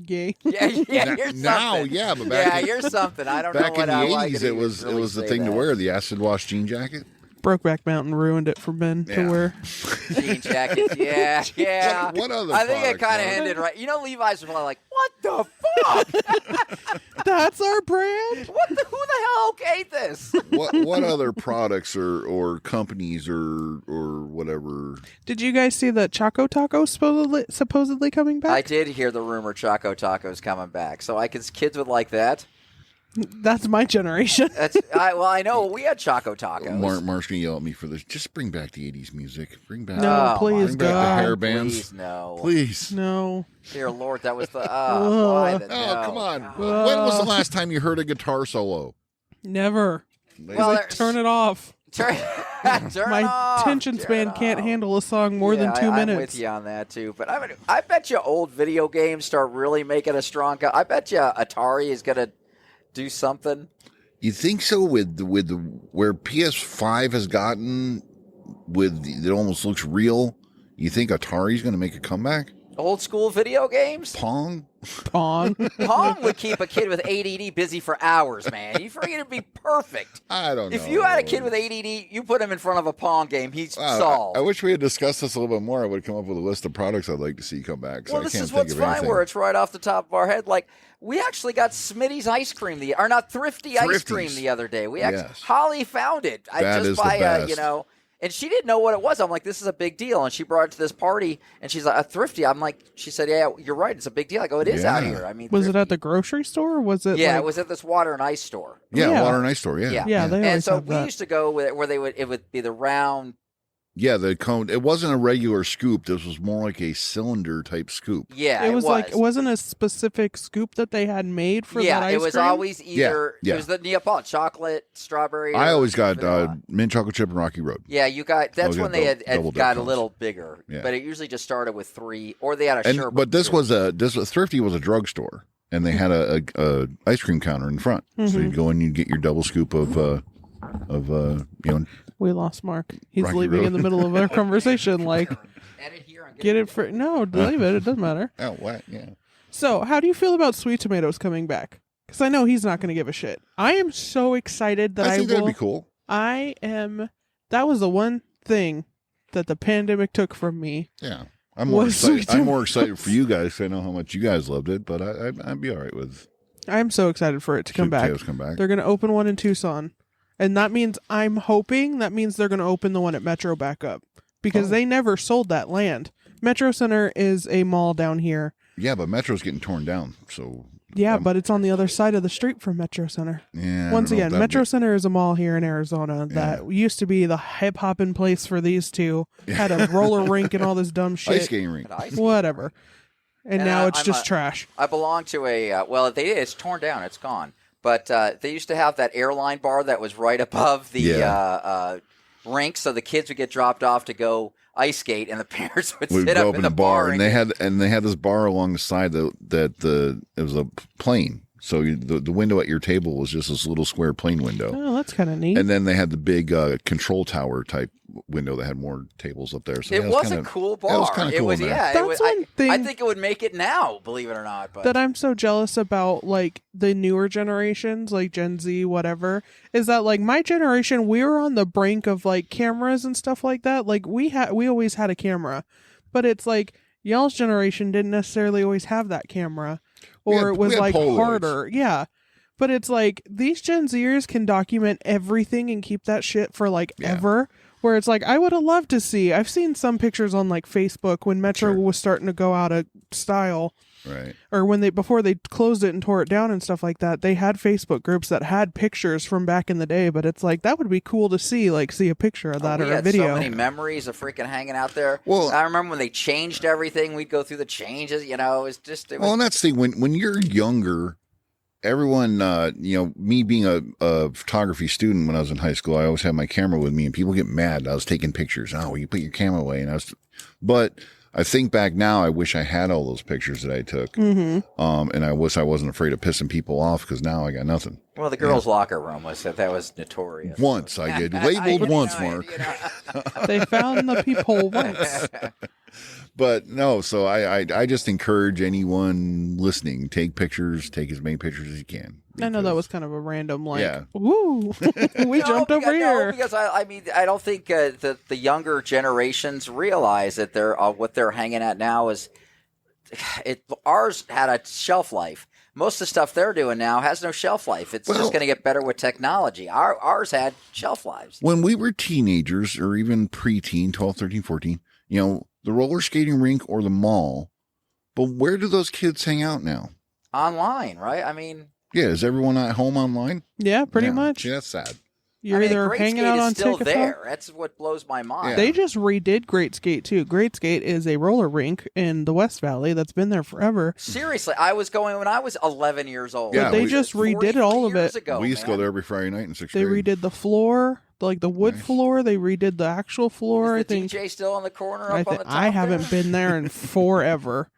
C: Gay.
B: yeah, you're
A: Now,
B: something.
A: yeah, but back
B: yeah,
A: in,
B: you're something. I don't know
A: back
B: what
A: in the
B: I
A: 80s, it was the thing to wear, the acid wash jean jacket.
C: Brokeback Mountain ruined it for men to
A: Yeah.
C: wear.
B: Jean jackets. Yeah.
A: What other
B: I think it
A: products,
B: kind of
A: Mark?
B: ended right. Levi's was probably like, what the fuck?
C: That's our brand.
B: Who the hell okayed this?
A: what other products or companies or whatever?
C: Did you guys see that Choco Taco supposedly coming
B: I
C: back?
B: did hear the rumor Choco Taco's coming back. So kids would like that.
C: That's my generation.
B: I know we had Choco Tacos.
A: Mark's gonna yell at me for this. Just bring back the 80s music. Bring back
C: No,
B: Oh,
C: please,
A: bring back the
C: God.
A: hair bands.
B: Please, no.
A: Please.
C: No.
B: Dear Lord, that was the. Why the
A: Oh,
B: no.
A: come on.
B: God.
A: When was the last time you heard a guitar solo?
C: Never.
B: Well,
C: Like, turn it off.
B: Turn
C: My
B: it off.
C: attention
B: Turn
C: span
B: it
C: can't
B: off.
C: handle a song more than 2
B: I'm
C: minutes.
B: with you on that too. But I bet you old video games start really making a strong. I bet you Atari is gonna do something.
A: You think so with the where PS5 has gotten with it almost looks real. You think Atari's going to make a comeback?
B: Old school video games?
A: Pong?
C: Pong.
B: Pong would keep a kid with ADD busy for hours, man. You figure it'd be perfect.
A: I don't know.
B: If you had a kid with ADD, you put him in front of a Pong game, he's solved.
A: I wish we had discussed this a little bit more. I would have come up with a list of products I'd like to see come back. So
B: Well,
A: I
B: this
A: can't
B: is
A: think
B: what's
A: of
B: fine,
A: anything.
B: where it's right off the top of our head. Like, we actually got Smitty's ice cream, or not Thrifty ice
A: Thrifty's.
B: cream the other day.
A: Yes.
B: Holly found it.
A: That is the best.
B: And she didn't know what it was. I'm like, this is a big deal. And she brought it to this party, and she's like, a Thrifty. I'm like, she said, yeah, you're right. It's a big deal. I go, it is out
A: Yeah.
B: here. I mean,
C: Was it
B: Thrifty.
C: at the grocery store? Or was it?
B: Yeah,
C: like,
B: it was at this water and ice store.
A: Yeah,
C: Yeah.
A: water and ice store. Yeah.
C: Yeah, they
B: And
C: always
B: so
C: have
B: we
C: that.
B: used to go with it where it would be the round.
A: Yeah, the cone. It wasn't a regular scoop. This was more like a cylinder type scoop.
B: Yeah,
C: It was like it wasn't a specific scoop that they had made for that ice
B: it was
C: cream?
B: always either
A: Yeah.
B: it was the Neapolitan chocolate, strawberry.
A: I
B: or
A: always got
B: vanilla.
A: mint chocolate chip and Rocky Road.
B: Yeah, you got. That's
A: always
B: when
A: got
B: they had
A: double dip
B: got a
A: cones.
B: little bigger,
A: Yeah.
B: but it usually just started with 3, or they had a
A: And
B: sherbet.
A: but this
B: too.
A: was Thrifty was a drugstore, and they had a ice cream counter in front. So
C: Mm-hmm.
A: you'd go in, you'd get your double scoop of
C: We lost Mark. He's
A: Rocky
C: leaving
A: Road.
C: in the middle of our conversation. Like,
B: Edit here and
C: get it for leave it. It doesn't matter.
A: oh what yeah.
C: So, how do you feel about Sweet Tomatoes coming back? Because I know he's not going to give a shit. I am so excited that
A: I think that'd
C: will.
A: be cool.
C: I am. That was the one thing that the pandemic took from me.
A: Yeah. I'm more
C: Was
A: excited.
C: Sweet
A: I'm more excited for you guys. 'Cause I know how much you guys loved it, but I'd be all right with
C: I'm so excited for it to come
A: Sweet
C: back.
A: Potatoes come back.
C: They're going to open one in Tucson. And that means I'm hoping that means they're going to open the one at Metro back up because
A: Oh.
C: they never sold that land. Metro Center is a mall down here.
A: Yeah, but Metro's getting torn down. So
C: Yeah, but it's on the other side of the street from Metro Center.
A: yeah. I
C: Once
A: don't know if
C: again,
A: that'd
C: Metro
A: be-
C: Center is a mall here in Arizona that used to be the hip hopping place for these two. Had a roller rink and all this dumb
A: ice
C: shit.
A: skating rink.
B: But I-
C: Whatever. And now it's
B: I'm
C: just trash.
B: I belong to a it's torn down, it's gone. But they used to have that airline bar that was right above the
A: Yeah.
B: rink, so the kids would get dropped off to go ice skate, and the parents would
A: We'd
B: sit
A: go
B: up
A: up
B: in the bar,
A: and they had this bar along the side that it was a plane. So the window at your table was just this little square plane window.
C: Oh, that's kind of neat.
A: And then they had the big control tower type window that had more tables up there. So
B: It
A: yeah,
B: was
A: kinda-
B: a cool
A: that was
B: bar.
A: kinda
B: It
A: cool
B: was,
A: in there.
B: yeah.
C: That's
B: it was,
C: one thing-
B: I think it would make it now, believe it or not. But
C: that I'm so jealous about, like, the newer generations, like Gen Z, whatever, is that, like, my generation, we were on the brink of, like, cameras and stuff like that. Like, we always had a camera, but it's like y'all's generation didn't necessarily always have that camera,
A: We
C: or
A: had-
C: it was
A: we had
C: like
A: Polaroids.
C: harder. Yeah. But it's like these Gen Zers can document everything and keep that shit for like
A: Yeah.
C: ever. Where it's like I would have loved to see. I've seen some pictures on like Facebook when Metro
A: Sure.
C: was starting to go out of style,
A: Right.
C: or when before they closed it and tore it down and stuff like that. They had Facebook groups that had pictures from back in the day. But it's like that would be cool to see a picture of that
B: we
C: or a
B: had
C: video.
B: so many memories of freaking hanging out there.
A: Well-
B: I remember when they changed everything. We'd go through the changes. You know, it was
A: Well, and that's the thing when you're younger, everyone, me being a photography student when I was in high school, I always had my camera with me, and people get mad. I was taking pictures. Oh, you put your camera away, but I think back now, I wish I had all those pictures that I took.
C: Mm-hmm.
A: And I wish I wasn't afraid of pissing people off because now I got nothing.
B: well, the girls' locker room that was notorious.
A: Once I did labeled once,
B: you know,
A: Mark.
B: you know.
C: They found the peephole once.
A: But no, so I just encourage anyone listening, take pictures, take as many pictures as you can.
C: I know that
A: because-
C: was kind of a random
A: Yeah.
C: Woo, we jumped over here.
B: because I mean, I don't think that the younger generations realize that what they're hanging at now is ours had a shelf life. Most of the stuff they're doing now has no shelf life. It's
A: Well-
B: just going to get better with technology. Ours had shelf lives.
A: When we were teenagers or even preteen, 12, 13, 14, the roller skating rink or the mall, but where do those kids hang out now?
B: Online, right? I mean,
A: Yeah, is everyone at home online?
C: Yeah, pretty
A: Yeah.
C: much.
A: Yeah, that's sad.
C: You're
B: I mean,
C: either
B: Great
C: hanging
B: Skate
C: out
B: is
C: on
B: still
C: TikTok.
B: there. That's what blows my mind.
A: Yeah.
C: They just redid Great Skate too. Great Skate is a roller rink in the West Valley that's been there forever.
B: Seriously, I was going when I was 11 years old.
A: Yeah,
C: But they
A: we-
C: just
B: 43
C: redid all of
B: years
C: it.
B: ago,
A: we used to go
B: man.
A: there every Friday night in sixth
C: They
A: grade.
C: redid the floor, like the wood
A: Nice.
C: floor. They redid the actual floor. I
B: Is the
C: think.
B: DJ still on the corner up on the top
C: I haven't
B: there?
C: been there in forever.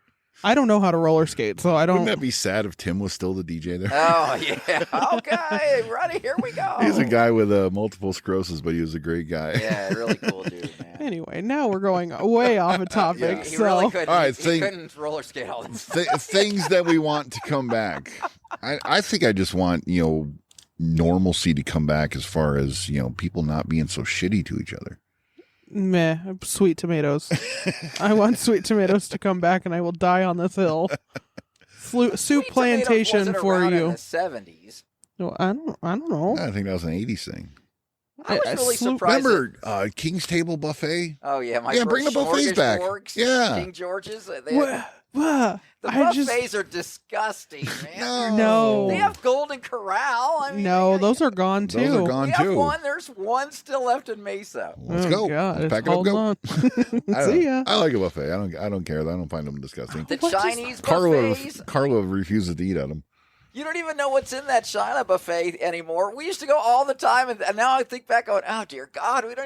C: I don't know how to roller skate, so I don't.
A: Wouldn't that be sad if Tim was still the DJ there?
B: Oh yeah. Okay, ready? Here we go.
A: He's a guy with multiple sclerosis, but he was a great guy.
B: Yeah, really cool dude, man.
C: Anyway, now we're going way off a topic.
B: He
C: so
B: really couldn't.
A: All right,
B: he couldn't roller skate all this.
A: Things that we want to come back. I think I just want, normalcy to come back as far as, people not being so shitty to each other.
C: meh, sweet tomatoes. I want sweet tomatoes to come back, and I will die on this hill. Soup
B: Sweet tomatoes
C: plantation
B: wasn't
C: for
B: around in
C: you.
B: the 70s.
C: No, I don't know.
A: I think that was an 80s thing.
B: I was really
C: Sloop-
B: surprised.
A: Remember King's Table Buffet?
B: Oh yeah, my
A: Yeah, bring the buffets
B: Smorgasbords,
A: back. Yeah.
B: King George's.
C: What?
B: The
C: I just
B: buffets are disgusting, man.
C: No.
B: They have Golden Corral. I mean,
C: no, those are gone too.
A: Those are gone
B: we have
A: too.
B: one. There's one still left in Mesa.
A: Let's
C: Oh,
A: go.
C: God,
A: Let's
C: it's
A: pack it up.
C: holding
A: Go.
C: on.
A: I
C: See
A: don't-
C: ya.
A: I like a buffet. I don't care. I don't find them disgusting.
B: The
C: What is-
B: Chinese
A: Carla
B: buffets.
A: refuses to eat at them.
B: You don't even know what's in that China buffet anymore. We used to go all the time, and now I think back, going, "Oh dear God, we don't.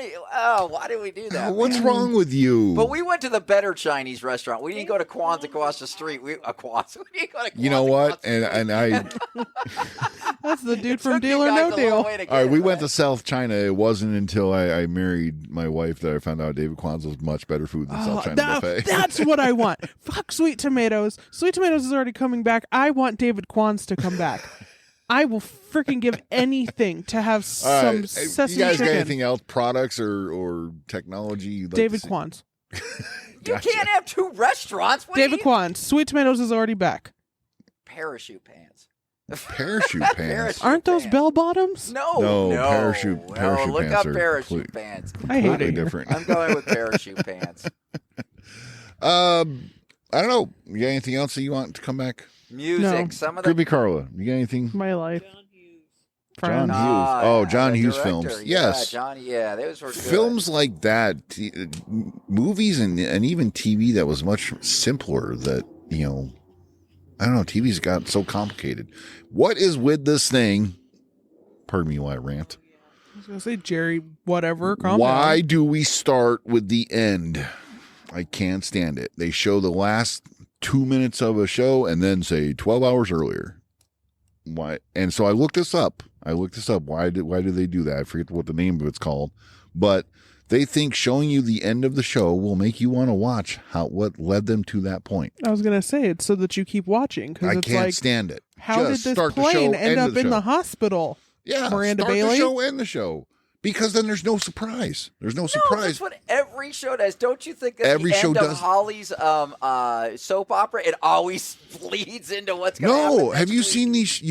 B: Why did we do that?
A: What's
B: man?
A: wrong with you?
B: But we went to the better Chinese restaurant. We didn't go to Kwan's across the street. We didn't go to Kwan's
A: You know what?
B: across the
A: And
B: street.
C: That's the dude
B: It
C: from
B: took you
C: Deal or
B: guys
C: No
B: a long
C: Deal.
B: way to get
A: all right, we
B: it,
A: went
B: man.
A: to South China. It wasn't until I married my wife that I found out David Kwan's was much better food than South China buffet.
C: That's what I want. Fuck Sweet Tomatoes. Sweet Tomatoes is already coming back. I want David Kwan's to come back. I will freaking give anything to have
A: All
C: some
A: right,
C: sesame
A: you guys got
C: chicken.
A: anything else? Products or technology? You'd like
C: David
A: to see?
C: Kwan's.
B: You can't have two restaurants. What do
C: David
B: you-
C: Kwan's. Sweet Tomatoes is already back.
B: Parachute pants.
A: Parachute pants.
B: Parachute
C: Aren't those
B: pants.
C: bell bottoms?
B: No,
A: parachute
B: No,
A: parachute
B: look
A: pants
B: up
A: are
B: parachute
A: complete-
B: pants.
C: I hate
A: Completely
C: it. Here.
A: different.
B: I'm going with parachute pants.
A: I don't know. You got anything else that you want to come back?
B: Music.
C: No.
B: Some of the
A: Could be Carla. You got anything?
C: My life.
A: John
C: Friends.
A: Hughes.
B: Ah,
A: Oh, John
B: the
A: Hughes
B: director.
A: films.
B: Yeah,
A: Yes.
B: Johnny. Yeah, those were good.
A: Films like that, movies and even TV that was much simpler that, I don't know, TV's got so complicated. What is with this thing? Pardon me while I rant.
C: I was going to say Jerry, whatever. Calm
A: Why
C: down.
A: do we start with the end? I can't stand it. They show the last 2 minutes of a show and then say 12 hours earlier. Why? And so I looked this up. Why do they do that? I forget what the name of it's called, but they think showing you the end of the show will make you want to watch what led them to that point.
C: I was going to say it's so that you keep watching because
A: I
C: it's
A: can't
C: like,
A: stand it.
C: how
A: Just
C: did this
A: start the show,
C: plane end up
A: the
C: in
A: show.
C: the hospital?
A: Yeah,
C: Miranda
A: start
C: Bailey?
A: the show, end the show, because then there's no surprise. There's no
B: No,
A: surprise.
B: that's what every show does. Don't you think that
A: Every
B: the
A: show
B: end
A: does.
B: of Holly's soap opera, it always leads into what's going to happen
A: No,
B: next
A: have you
B: week?
A: seen these?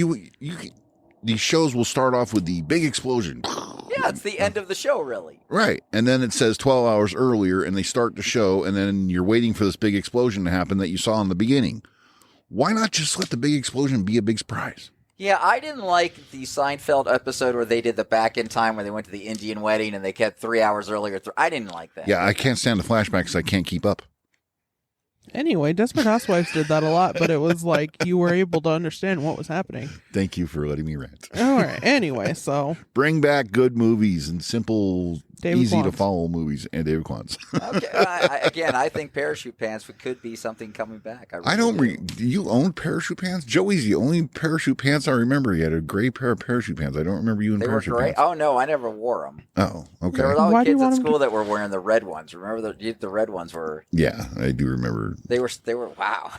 A: These shows will start off with the big explosion.
B: Yeah, it's the end of the show, really.
A: Right. And then it says 12 hours earlier, and they start the show, and then you're waiting for this big explosion to happen that you saw in the beginning. Why not just let the big explosion be a big surprise?
B: Yeah, I didn't like the Seinfeld episode where they did the back in time where they went to the Indian wedding and they kept 3 hours earlier. I didn't like that.
A: Yeah, I can't stand the flashbacks because I can't keep up.
C: Anyway, Desperate Housewives did that a lot, but it was like you were able to understand what was happening.
A: Thank you for letting me rant.
C: All right. Anyway, so
A: Bring back good movies and simple,
C: David
A: easy to
C: Kwan's.
A: follow movies, and David Kwan's.
B: Okay. Again, I think Parachute Pants could be something coming back.
A: I don't. Do you own parachute pants? Joey's the only parachute pants I remember. He had a gray pair of parachute pants. I don't remember you in
B: They were
A: parachute
B: great.
A: pants.
B: Oh no, I never wore them.
A: Oh, okay.
B: There were all
C: Why do you
B: kids at
C: want 'em
B: school that were wearing the red ones. Remember the red ones were
A: Yeah, I do remember.
B: they were wow.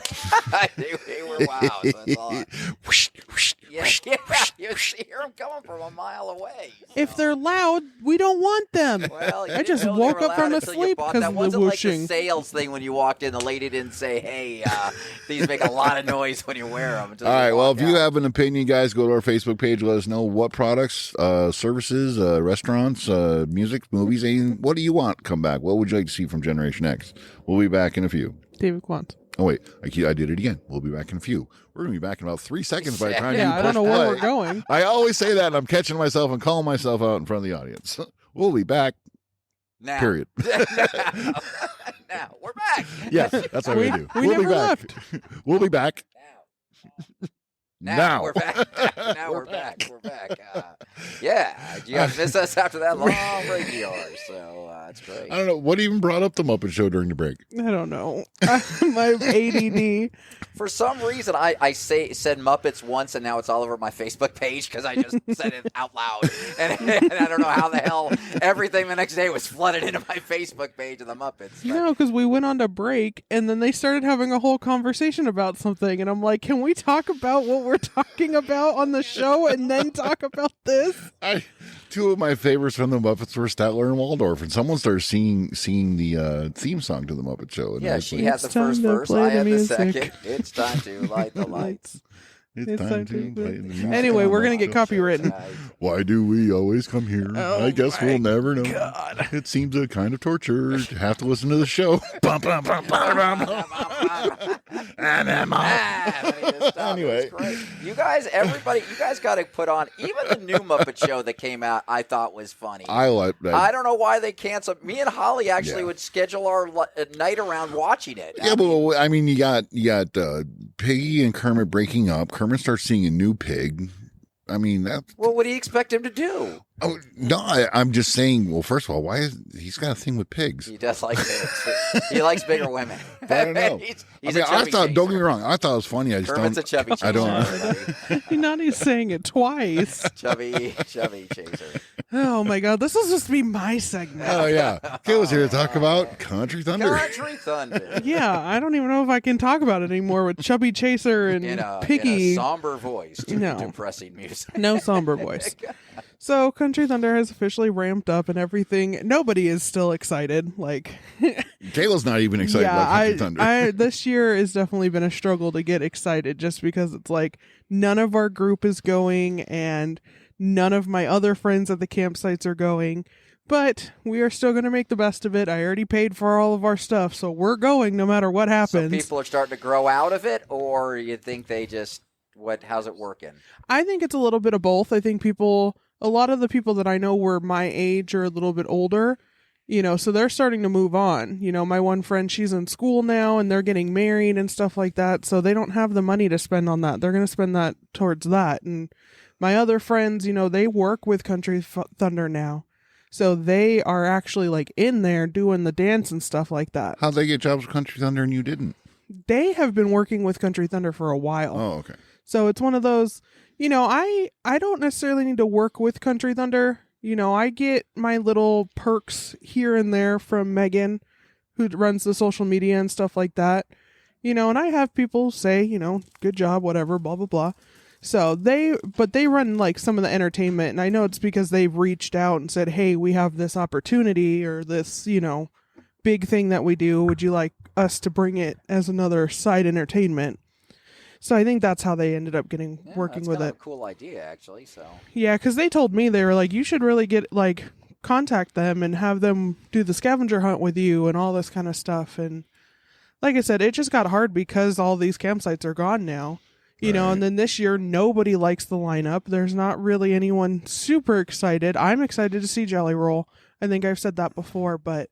B: they were wow. So that's all.
A: Whoosh, whoosh,
B: Yeah,
A: whoosh.
B: yeah, you hear them coming from a mile away.
C: if
B: so.
C: they're loud, we don't want them.
B: Well, you
C: I
B: didn't
C: just
B: know they
C: woke
B: were
C: up from
B: loud
C: a
B: until you
C: sleep
B: bought
C: 'cause
B: that
C: of the
B: wasn't like
C: whooshing.
B: the sales thing when you walked in. The lady didn't say, "Hey, these make a lot of noise when you wear them."
A: All right. Well, if you have an opinion, guys, go to our Facebook page. Let us know what products, services, restaurants, music, movies, and what do you want come back? What would you like to see from Generation X? We'll be back in a few.
C: David Quant.
A: Oh, wait. I did it again. We'll be back in a few. We're going to be back in about 3 seconds by the time
C: Yeah,
A: you
C: I
A: push
C: don't know where
A: play.
C: we're going.
A: I always say that, and I'm catching myself and calling myself out in front of the audience. We'll be back,
B: now.
A: period.
B: Now we're back.
A: Yeah, that's what we do.
C: We
A: We'll be
C: never
A: back.
C: left.
A: We'll be back.
B: Now.
A: Now.
B: we're back. Now we're back. We're back. Yeah, you guys miss us after that long break of yours, so it's great.
A: I don't know what even brought up the Muppet Show during the break.
C: I don't know. My ADD.
B: For some reason, I said Muppets once, and now it's all over my Facebook page because I just said it out loud, and I don't know how the hell everything the next day was flooded into my Facebook page of the Muppets.
C: You know, because we went on to break, and then they started having a whole conversation about something, and I'm like, can we talk about what we're talking about on the show and then talk about this?
A: Two of my favorites from the Muppets were Statler and Waldorf, and someone started singing the theme song to the Muppet Show. And
B: Yeah, she had the
C: It's time
B: first
C: to
B: verse.
C: play
B: I
C: the
B: had the
C: music.
B: second. It's time to light the lights.
A: It's time to play the music.
C: Anyway,
A: on
C: we're
A: the
C: gonna get
A: Muppet Show.
C: copywritten.
A: Why do we always come here?
C: Oh
A: I guess
C: my
A: we'll never know.
C: God.
A: It seems a kind of torture to have to listen to the show. Bum, bum, bum, bum, bum. And I'm off. Anyway.
B: It's great. You guys, everybody, you guys got to put on. Even the new Muppet Show that came out, I thought was funny.
A: I like that.
B: I don't know why they canceled. Me and Holly actually
A: Yeah.
B: would schedule our night around watching it.
A: Yeah, but I mean, you got Piggy and Kermit breaking up. Kermit starts seeing a new pig. I mean, that.
B: Well, what do you expect him to do?
A: Oh no, I'm just saying. Well, first of all, why is he's got a thing with pigs?
B: He does like pigs. He likes bigger women.
A: I don't know.
B: he's
A: I
B: a
A: mean, I
B: chubby
A: thought. Don't get me
B: chaser.
A: wrong. I thought it was funny. I just
B: Kermit's a
A: don't.
B: chubby chaser.
A: I don't.
B: everybody.
C: Now he's saying it twice.
B: chubby chaser.
C: Oh my God, this will just be my segment.
A: Oh yeah, Kayla's here to talk about Country Thunder.
B: Country Thunder.
C: Yeah, I don't even know if I can talk about it anymore with Chubby Chaser and
B: In a
C: Piggy.
B: somber voice to
C: No.
B: depressing music.
C: No somber voice. So Country Thunder has officially ramped up and everything. Nobody is still excited. Like,
A: Kayla's not even excited about Country Thunder.
C: this year has definitely been a struggle to get excited just because it's like none of our group is going and none of my other friends at the campsites are going. But we are still going to make the best of it. I already paid for all of our stuff, so we're going no matter what
B: So
C: happens.
B: people are starting to grow out of it, or you think they just how's it working?
C: I think it's a little bit of both. I think a lot of the people that I know were my age or a little bit older, so they're starting to move on. My one friend, she's in school now and they're getting married and stuff like that. So they don't have the money to spend on that. They're going to spend that towards that. And my other friends, they work with Country Thunder now. So they are actually like in there doing the dance and stuff like that.
A: How'd they get jobs with Country Thunder and you didn't?
C: They have been working with Country Thunder for a while.
A: Oh, okay.
C: So it's one of those, I don't necessarily need to work with Country Thunder. I get my little perks here and there from Megan, who runs the social media and stuff like that. And I have people say, good job, whatever, blah, blah, blah. So they run like some of the entertainment, and I know it's because they've reached out and said, hey, we have this opportunity or this, big thing that we do. Would you like us to bring it as another side entertainment? So I think that's how they ended up working
B: that's
C: with
B: kind
C: it.
B: of a cool idea, actually. So
C: Yeah, because they told me, they were like, you should really contact them and have them do the scavenger hunt with you and all this kind of stuff. And like I said, it just got hard because all these campsites are gone now. And then this year, nobody likes the lineup. There's not really anyone super excited. I'm excited to see Jelly Roll. I think I've said that before, but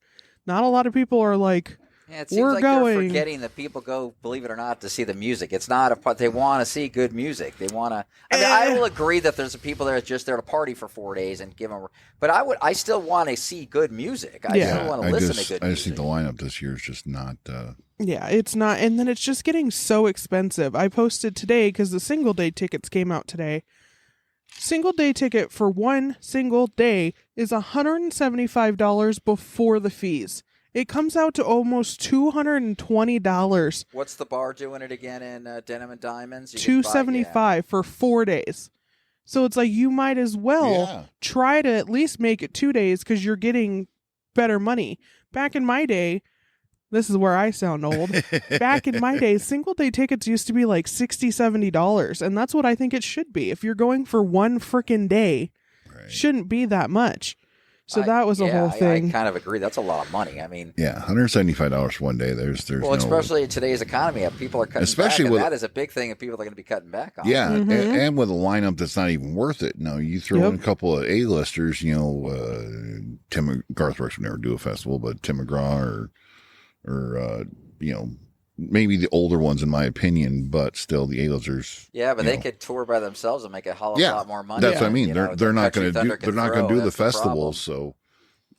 C: not a lot of people are like,
B: yeah, it seems
C: we're
B: like
C: going.
B: they're forgetting that people go, believe it or not, to see the music. It's not a part. They want to see good music. They want to. I mean, I will agree that there's people that are just there to party for 4 days and give them. But I still want to see good music. I still want to listen to good music.
A: I just think the lineup this year is just not.
C: Yeah, it's not. And then it's just getting so expensive. I posted today because the single day tickets came out today. Single day ticket for one single day is $175 before the fees. It comes out to almost $220.
B: What's the bar doing it again in Denim and Diamonds?
C: $275 for 4 days. So it's like you might as well try to at least make it 2 days because you're getting better money. Back in my day, this is where I sound old. Back in my day, single day tickets used to be like $60, $70. And that's what I think it should be. If you're going for one freaking day, shouldn't be that much. So that was a whole thing.
B: I kind of agree. That's a lot of money. I mean,
A: $175 for one day. There's
B: well, especially in today's economy, people are cutting
A: especially
B: back,
A: with,
B: and that is a big thing that people are going to be cutting back on.
A: Yeah, and with a lineup that's not even worth it. No, you throw in a couple of A-listers, Garth Brooks would never do a festival, but Tim McGraw or maybe the older ones in my opinion, but still the A-listers.
B: Yeah, but
A: you
B: they
A: know.
B: could tour by themselves and make a hell of a
A: Yeah,
B: lot more money.
A: that's what I
C: Yeah.
A: mean.
B: You
A: They're
B: know,
A: they're
B: than
A: not
B: Country
A: going to
B: Thunder
A: do they're
B: can
A: not going to
B: throw.
A: do the
B: That's problem.
A: festivals. So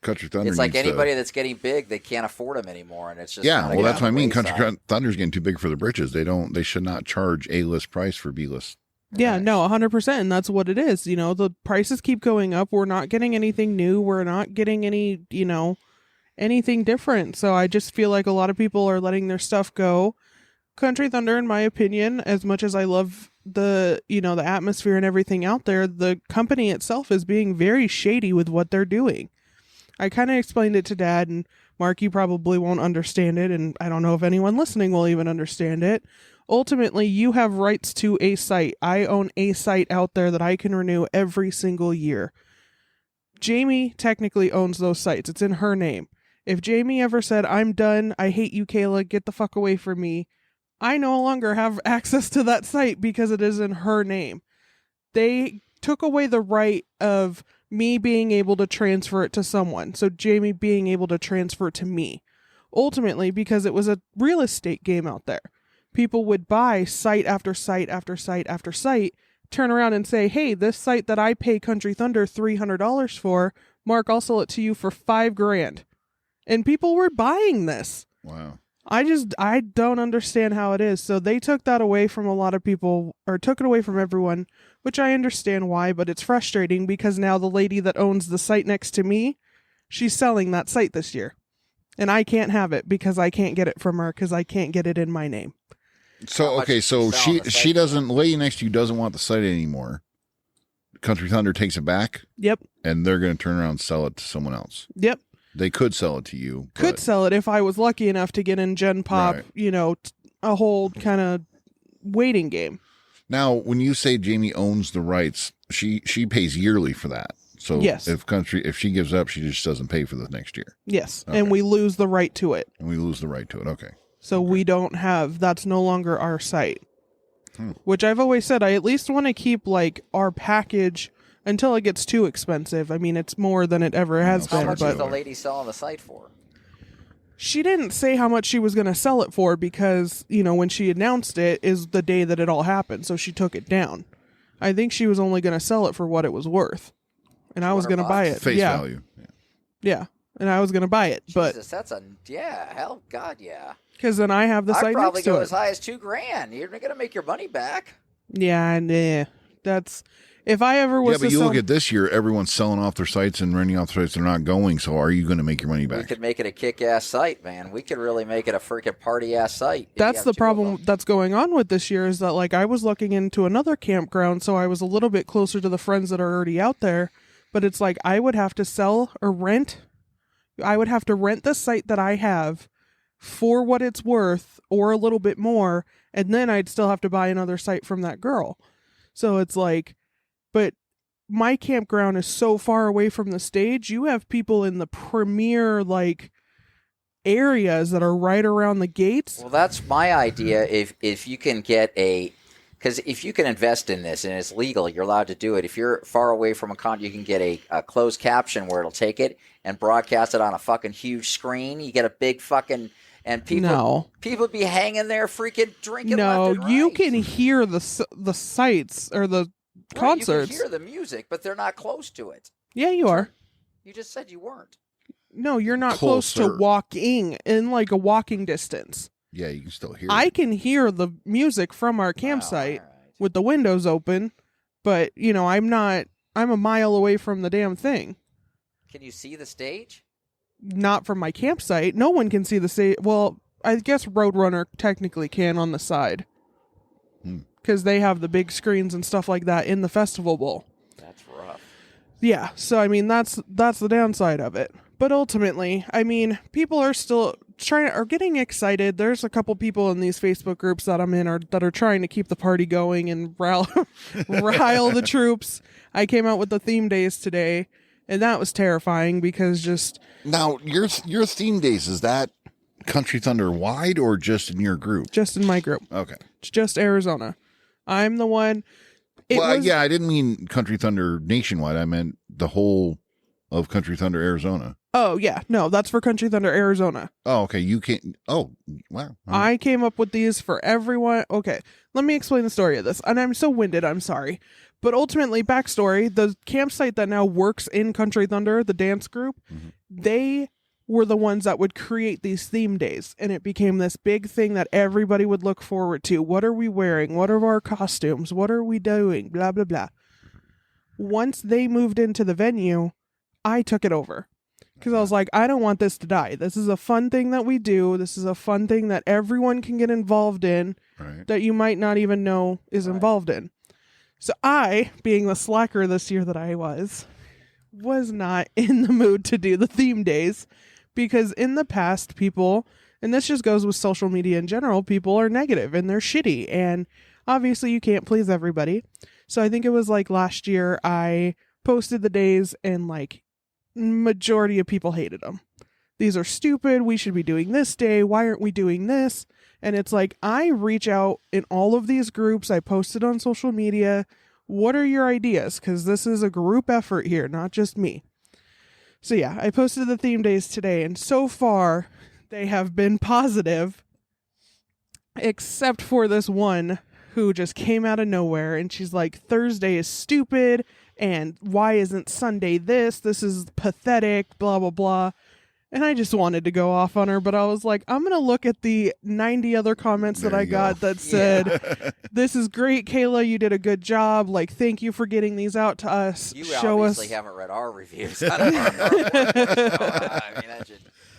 A: Country Thunder.
B: It's like
A: needs
B: anybody
A: to,
B: that's getting big, they can't afford them anymore, and it's just
A: Yeah,
B: kinda
A: well, that's
B: got
A: what I mean.
B: wayside.
A: Country Thunder's getting too big for the britches. They should not charge A-list price for B-list.
C: Yeah, no, 100%. And that's what it is. You know, the prices keep going up. We're not getting anything new. We're not getting any, anything different. So I just feel like a lot of people are letting their stuff go. Country Thunder, in my opinion, as much as I love the atmosphere and everything out there, the company itself is being very shady with what they're doing. I kind of explained it to Dad, and Mark, you probably won't understand it, and I don't know if anyone listening will even understand it. Ultimately, you have rights to a site. I own a site out there that I can renew every single year. Jamie technically owns those sites. It's in her name. If Jamie ever said, "I'm done, I hate you, Kayla, get the fuck away from me," I no longer have access to that site because it is in her name. They took away the right of me being able to transfer it to someone. So Jamie being able to transfer it to me. Ultimately, because it was a real estate game out there. People would buy site after site after site after site, turn around and say, "Hey, this site that I pay Country Thunder $300 for, Mark, I'll sell it to you for $5,000. And people were buying this.
A: Wow.
C: I don't understand how it is. So they took that away from a lot of people, or took it away from everyone, which I understand why, but it's frustrating because now the lady that owns the site next to me, she's selling that site this year. And I can't have it because I can't get it from her because I can't get it in my name.
A: So
B: How much
A: okay,
B: is
A: so
B: she selling the
A: she
B: site
A: doesn't. The lady next to you doesn't want the site anymore. Country Thunder takes it back,
C: Yep.
A: and they're going to turn around and sell it to someone else.
C: Yep.
A: They could sell it to you.
C: Could
A: but-
C: sell it if I was lucky enough to get in Gen Pop,
A: Right.
C: A whole kind of waiting game.
A: Now, when you say Jamie owns the rights, she pays yearly for that. So
C: Yes.
A: if she gives up, she just doesn't pay for the next year,
C: Yes.
A: Okay.
C: And we lose the right to it.
A: and we lose the right to it. Okay.
C: So we don't have, that's no longer our site.
A: Hmm.
C: Which I've always said, I at least want to keep like our package until it gets too expensive. I mean, it's more than it ever has
B: How
C: been,
B: much
C: but
B: is the lady selling the site for?
C: she didn't say how much she was going to sell it for because, when she announced it is the day that it all happened. So she took it down. I think she was only going to sell it for what it was worth. And I was going to buy it.
A: Face
C: yeah.
A: value. Yeah.
C: Yeah. And I was going to buy it. But
B: Jesus, that's hell, God, yeah.
C: because then I have the
B: I'd
C: site
B: probably
C: next to
B: go
C: it.
B: as high as $2,000. You're gonna make your money back.
C: Yeah, nah. That's if I ever was
A: Yeah, but
C: to
A: you
C: sell,
A: look at this year, everyone's selling off their sites and renting off their sites. They're not going. So are you going to make your money
B: We
A: back?
B: could make it a kick-ass site, man. We could really make it a freaking party-ass site. if you
C: that's
B: have
C: the
B: two of
C: problem
B: them.
C: that's going on with this year is that like I was looking into another campground, so I was a little bit closer to the friends that are already out there. But it's like I would have to sell or rent. I would have to rent the site that I have for what it's worth or a little bit more, and then I'd still have to buy another site from that girl. So it's like, but my campground is so far away from the stage. You have people in the premier like areas that are right around the gates.
B: Well, that's my idea. If you can get because if you can invest in this and it's legal, you're allowed to do it. If you're far away from a con, you can get a closed caption where it'll take it and broadcast it on a fucking huge screen. You get a big fucking and people be hanging there freaking drinking.
C: No,
B: left and
C: you
B: right.
C: can hear the sites or the
B: Right,
C: concerts.
B: You can hear the music, but they're not close to it.
C: Yeah, you are.
B: You just said you weren't.
C: No, you're not close to
A: Closer.
C: walking in like a walking distance.
A: Yeah, you can still hear.
C: I
A: it.
C: can hear the music from our campsite
B: Oh, all right.
C: with the windows open, but I'm a mile away from the damn thing.
B: Can you see the stage?
C: Not from my campsite. No one can see the stage. Well, I guess Roadrunner technically can on the side.
A: Hmm.
C: Because they have the big screens and stuff like that in the festival bowl.
B: That's rough.
C: Yeah, so I mean that's the downside of it. But ultimately, I mean, people are still getting excited. There's a couple people in these Facebook groups that I'm in that are trying to keep the party going and rile the troops. I came out with the theme days today, and that was terrifying because just
A: Now, your theme days, is that Country Thunder wide or just in your group?
C: just in my group,
A: Okay.
C: it's just Arizona. I'm the one.
A: I didn't mean Country Thunder nationwide. I meant the whole of Country Thunder, Arizona.
C: Oh, yeah. No, that's for Country Thunder, Arizona.
A: Oh, okay. You can't. Oh, wow.
C: I came up with these for everyone. Okay, let me explain the story of this. And I'm so winded, I'm sorry. But ultimately, backstory, the campsite that now works in Country Thunder, the dance group, they were the ones that would create these theme days. And it became this big thing that everybody would look forward to. What are we wearing? What are our costumes? What are we doing? Blah, blah, blah. Once they moved into the venue, I took it over. Because I was like, I don't want this to die. This is a fun thing that we do. This is a fun thing that everyone can get involved in
A: Right.
C: that you might not even know is involved in. So I, being the slacker this year that I was not in the mood to do the theme days because in the past people, and this just goes with social media in general, people are negative and they're shitty. And obviously you can't please everybody. So I think it was like last year I posted the days and like majority of people hated them. These are stupid. We should be doing this day. Why aren't we doing this? And it's like, I reach out in all of these groups. I posted on social media. What are your ideas? Because this is a group effort here, not just me. So yeah, I posted the theme days today. And so far, they have been positive. Except for this one who just came out of nowhere. And she's like, Thursday is stupid. And why isn't Sunday this? This is pathetic, blah, blah, blah. And I just wanted to go off on her, but I was like, I'm going to look at the 90 other comments that I got that said, this is great, Kayla, you did a good job. Like, thank you for getting these out to us.
B: You
C: Show
B: obviously
C: us.
B: haven't read our reviews. I don't know.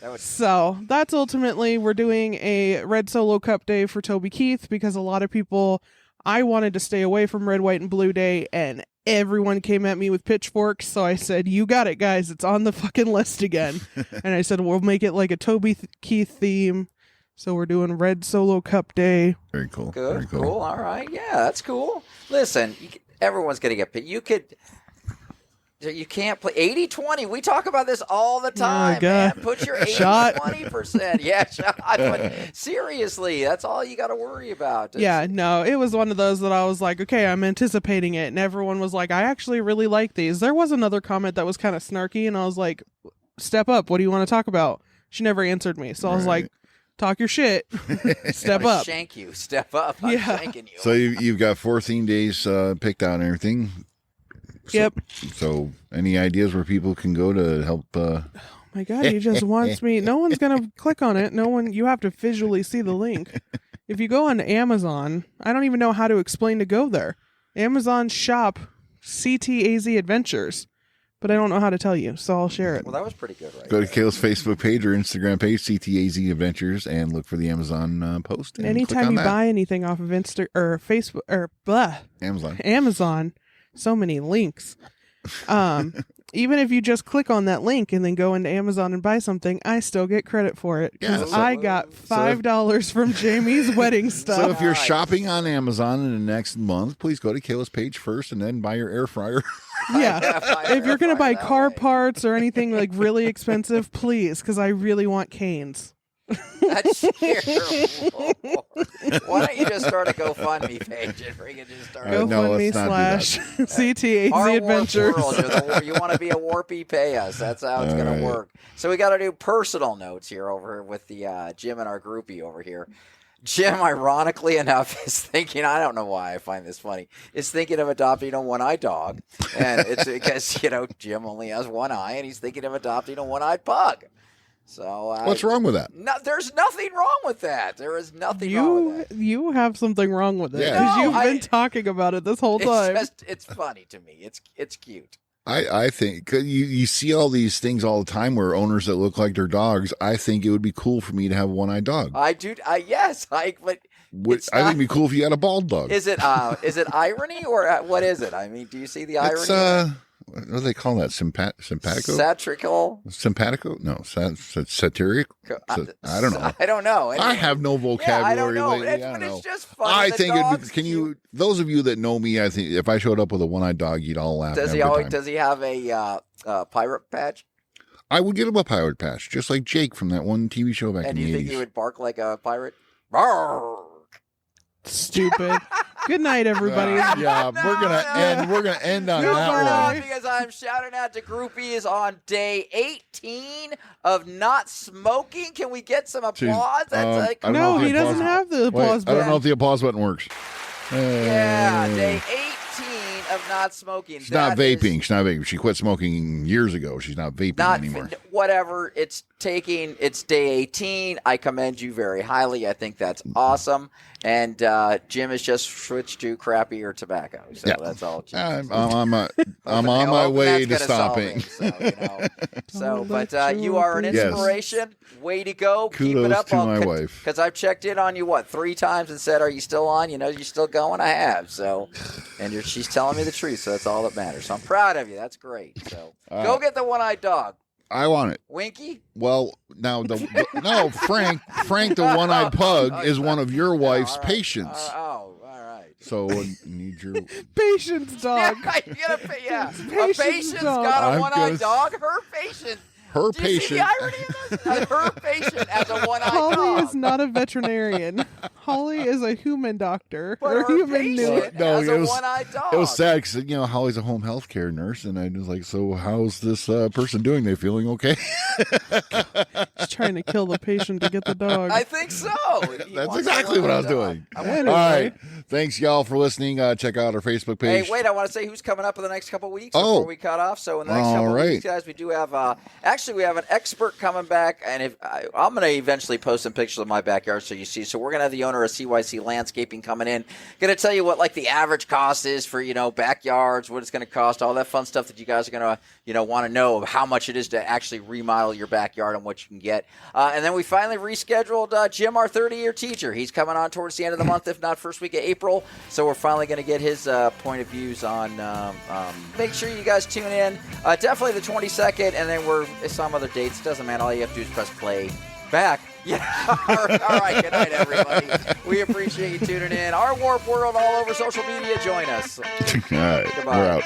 B: That would...
C: So that's ultimately, we're doing a Red Solo Cup Day for Toby Keith because a lot of people, I wanted to stay away from Red, White, and Blue Day, and everyone came at me with pitchforks. So I said, you got it, guys. It's on the fucking list again. And I said, we'll make it like a Toby Keith theme. So we're doing Red Solo Cup Day.
A: Very cool.
B: Good.
A: Very cool.
B: Cool. All right. Yeah, that's cool. Listen, everyone's going to get picked. You can't play 80-20. We talk about this all the time, man. Put your 80-20%. Yeah, shot. But seriously, that's all you got to worry about.
C: Yeah, no, it was one of those that I was like, okay, I'm anticipating it. And everyone was like, I actually really like these. There was another comment that was kind of snarky, and I was like, step up. What do you want to talk about? She never answered me. So I was like, talk your shit. Step up.
B: Shank you. Step up. I'm shanking you.
A: So you've got 4 theme days picked out and everything. So,
C: Yep.
A: So any ideas where people can go to help?
C: Oh my God, he just wants me. No one's going to click on it. No one, you have to visually see the link. If you go on Amazon, I don't even know how to explain to go there. Amazon shop CTAZ Adventures, but I don't know how to tell you, so I'll share it.
B: Well, that was pretty good, right?
A: Go to Kayla's Facebook page or Instagram page, CTAZ Adventures, and look for the Amazon post. And
C: Anytime you buy anything off of Insta or Facebook or Amazon, so many links. Even if you just click on that link and then go into Amazon and buy something, I still get credit for it because
A: Yeah,
C: I got $5 from Jamie's wedding stuff.
A: So if you're shopping on Amazon in the next month, please go to Kayla's page first and then buy your air fryer.
C: Yeah, if you're gonna buy
B: that
C: car
B: way.
C: parts or anything like really expensive, please, because I really want canes.
B: That's terrible. Why don't you just start a GoFundMe page and freaking just start
A: No,
C: GoFundMe
A: let's
C: / CTAZ
B: Our
C: Adventures.
B: Warped World, you want to be a Warpy, pay us. That's how it's going
A: All
B: to
A: right.
B: work. So we got to do personal notes here over with the Jim and our groupie over here. Jim, ironically enough, is thinking, I don't know why I find this funny, is thinking of adopting a one-eyed dog. And it's because, Jim only has one eye, and he's thinking of adopting a one-eyed pug. So
A: What's wrong with that?
B: No, there's nothing wrong with that. There is nothing wrong with that.
C: You have something wrong with it
A: Yeah.
C: because
B: No,
C: you've been talking about it this whole time.
B: It's funny to me. It's cute.
A: I think 'cause you see all these things all the time where owners that look like their dogs. I think it would be cool for me to have a one-eyed dog.
B: I do. Yes. But it's
A: I think
B: not-
A: it'd be cool if you had a bald dog.
B: is it irony or what is it? I mean, do you see the irony?
A: It's what do they call that? Simpatico?
B: Satirical.
A: Simpatico? No, satiric. I don't know.
B: I don't know.
A: I have no vocabulary
B: I don't know.
A: lately.
B: It's,
A: I
B: but
A: don't know.
B: it's just funny.
A: I
B: The
A: think it'd
B: dog's
A: be, can
B: cute.
A: you? Those of you that know me, I think if I showed up with a one-eyed dog, you'd all laugh.
B: Does
A: and
B: he
A: have a good
B: always?
A: time.
B: Does he have a pirate patch?
A: I would get him a pirate patch, just like Jake from that one TV show back
B: And
A: in
B: do
A: the
B: you think
A: 80s.
B: he would bark like a pirate? Roar.
C: Stupid. Good night, everybody.
A: Yeah, we're gonna end on
B: No,
A: that
B: we're
A: one.
B: not, because I'm shouting out to groupies on day 18 of not smoking. Can we get some applause? That's like,
A: I don't know
C: No,
A: if the
C: he doesn't
A: applause-
C: have the
A: Wait,
C: applause
A: I don't
C: button.
A: know if the applause button works.
B: yeah, day 18 of not smoking.
A: She's not
B: That is
A: vaping. She's not vaping. She quit smoking years ago. She's not vaping
B: Not
A: anymore.
B: whatever. It's day 18. I commend you very highly. I think that's awesome. And Jim has just switched to crappier tobacco. So
A: Yeah.
B: that's all. Jim
A: I'm
B: says.
A: on my I'm on
B: I
A: my
B: hope
A: way
B: that's
A: to
B: gonna solve
A: stopping.
B: it, so,
C: Don't
B: but
C: let
B: you are an
C: your
A: Yes.
B: inspiration. Way to go. Keep
A: Kudos
B: it up.
A: to my wife.
B: Because I've checked in on you, 3 times and said, are you still on? You know, you're still going? I have. So, and she's telling me the truth. So that's all that matters. So I'm proud of you. That's great. So go get the one-eyed dog.
A: I want it.
B: Winky?
A: Well, now no, Frank, the one-eyed pug is one of your wife's
B: All right.
A: patients.
B: All right.
A: So I need your
C: Patience, dog.
B: You gotta pay, yeah. A
C: Patience
B: patient's
C: dog.
B: got a
A: I'm
B: one-eyed
A: gonna-
B: dog. Her patient.
A: her
B: Do you see
A: patient.
B: the irony of this? Her patient as a one-eyed
C: Holly
B: dog.
C: is not a veterinarian. Holly is a human doctor.
B: But
C: or
B: her
C: human
B: patient
A: No,
B: has
A: it
B: a
A: was-
B: one-eyed dog.
A: It was sad because Holly's a home health care nurse, and I was like, "So how's this person doing? They feeling okay?"
C: She's trying to kill the patient to get the dog.
B: I think so. He
A: That's
B: wants
A: exactly
B: a
A: what I was
B: one-eyed dog.
A: doing.
B: I wonder-
C: Anyway.
A: All right, thanks y'all for listening. Check out our Facebook
B: Hey,
A: page.
B: wait! I want to say who's coming up in the next couple of weeks
A: Oh.
B: before we cut off. So in the next
A: All
B: couple of
A: right.
B: weeks, guys, we do have actually we have an expert coming back, and I'm going to eventually post some pictures of my backyard so you see. So we're going to have the owner of CYC Landscaping coming in, going to tell you what the average cost is for backyards, what it's going to cost, all that fun stuff that you guys are going to want to know of how much it is to actually remodel your backyard and what you can get. And then we finally rescheduled Jim, our 30-year teacher. He's coming on towards the end of the month, if not first week of April. So we're finally going to get his point of views on. Make sure you guys tune in. Definitely the 22nd, and then we're some other dates. Doesn't matter. All you have to do is press play. Back. Yeah. All right. Good night, everybody. We appreciate you tuning in. Our Warp World all over social media. Join us.
A: All right,
B: Goodbye.
A: we're out.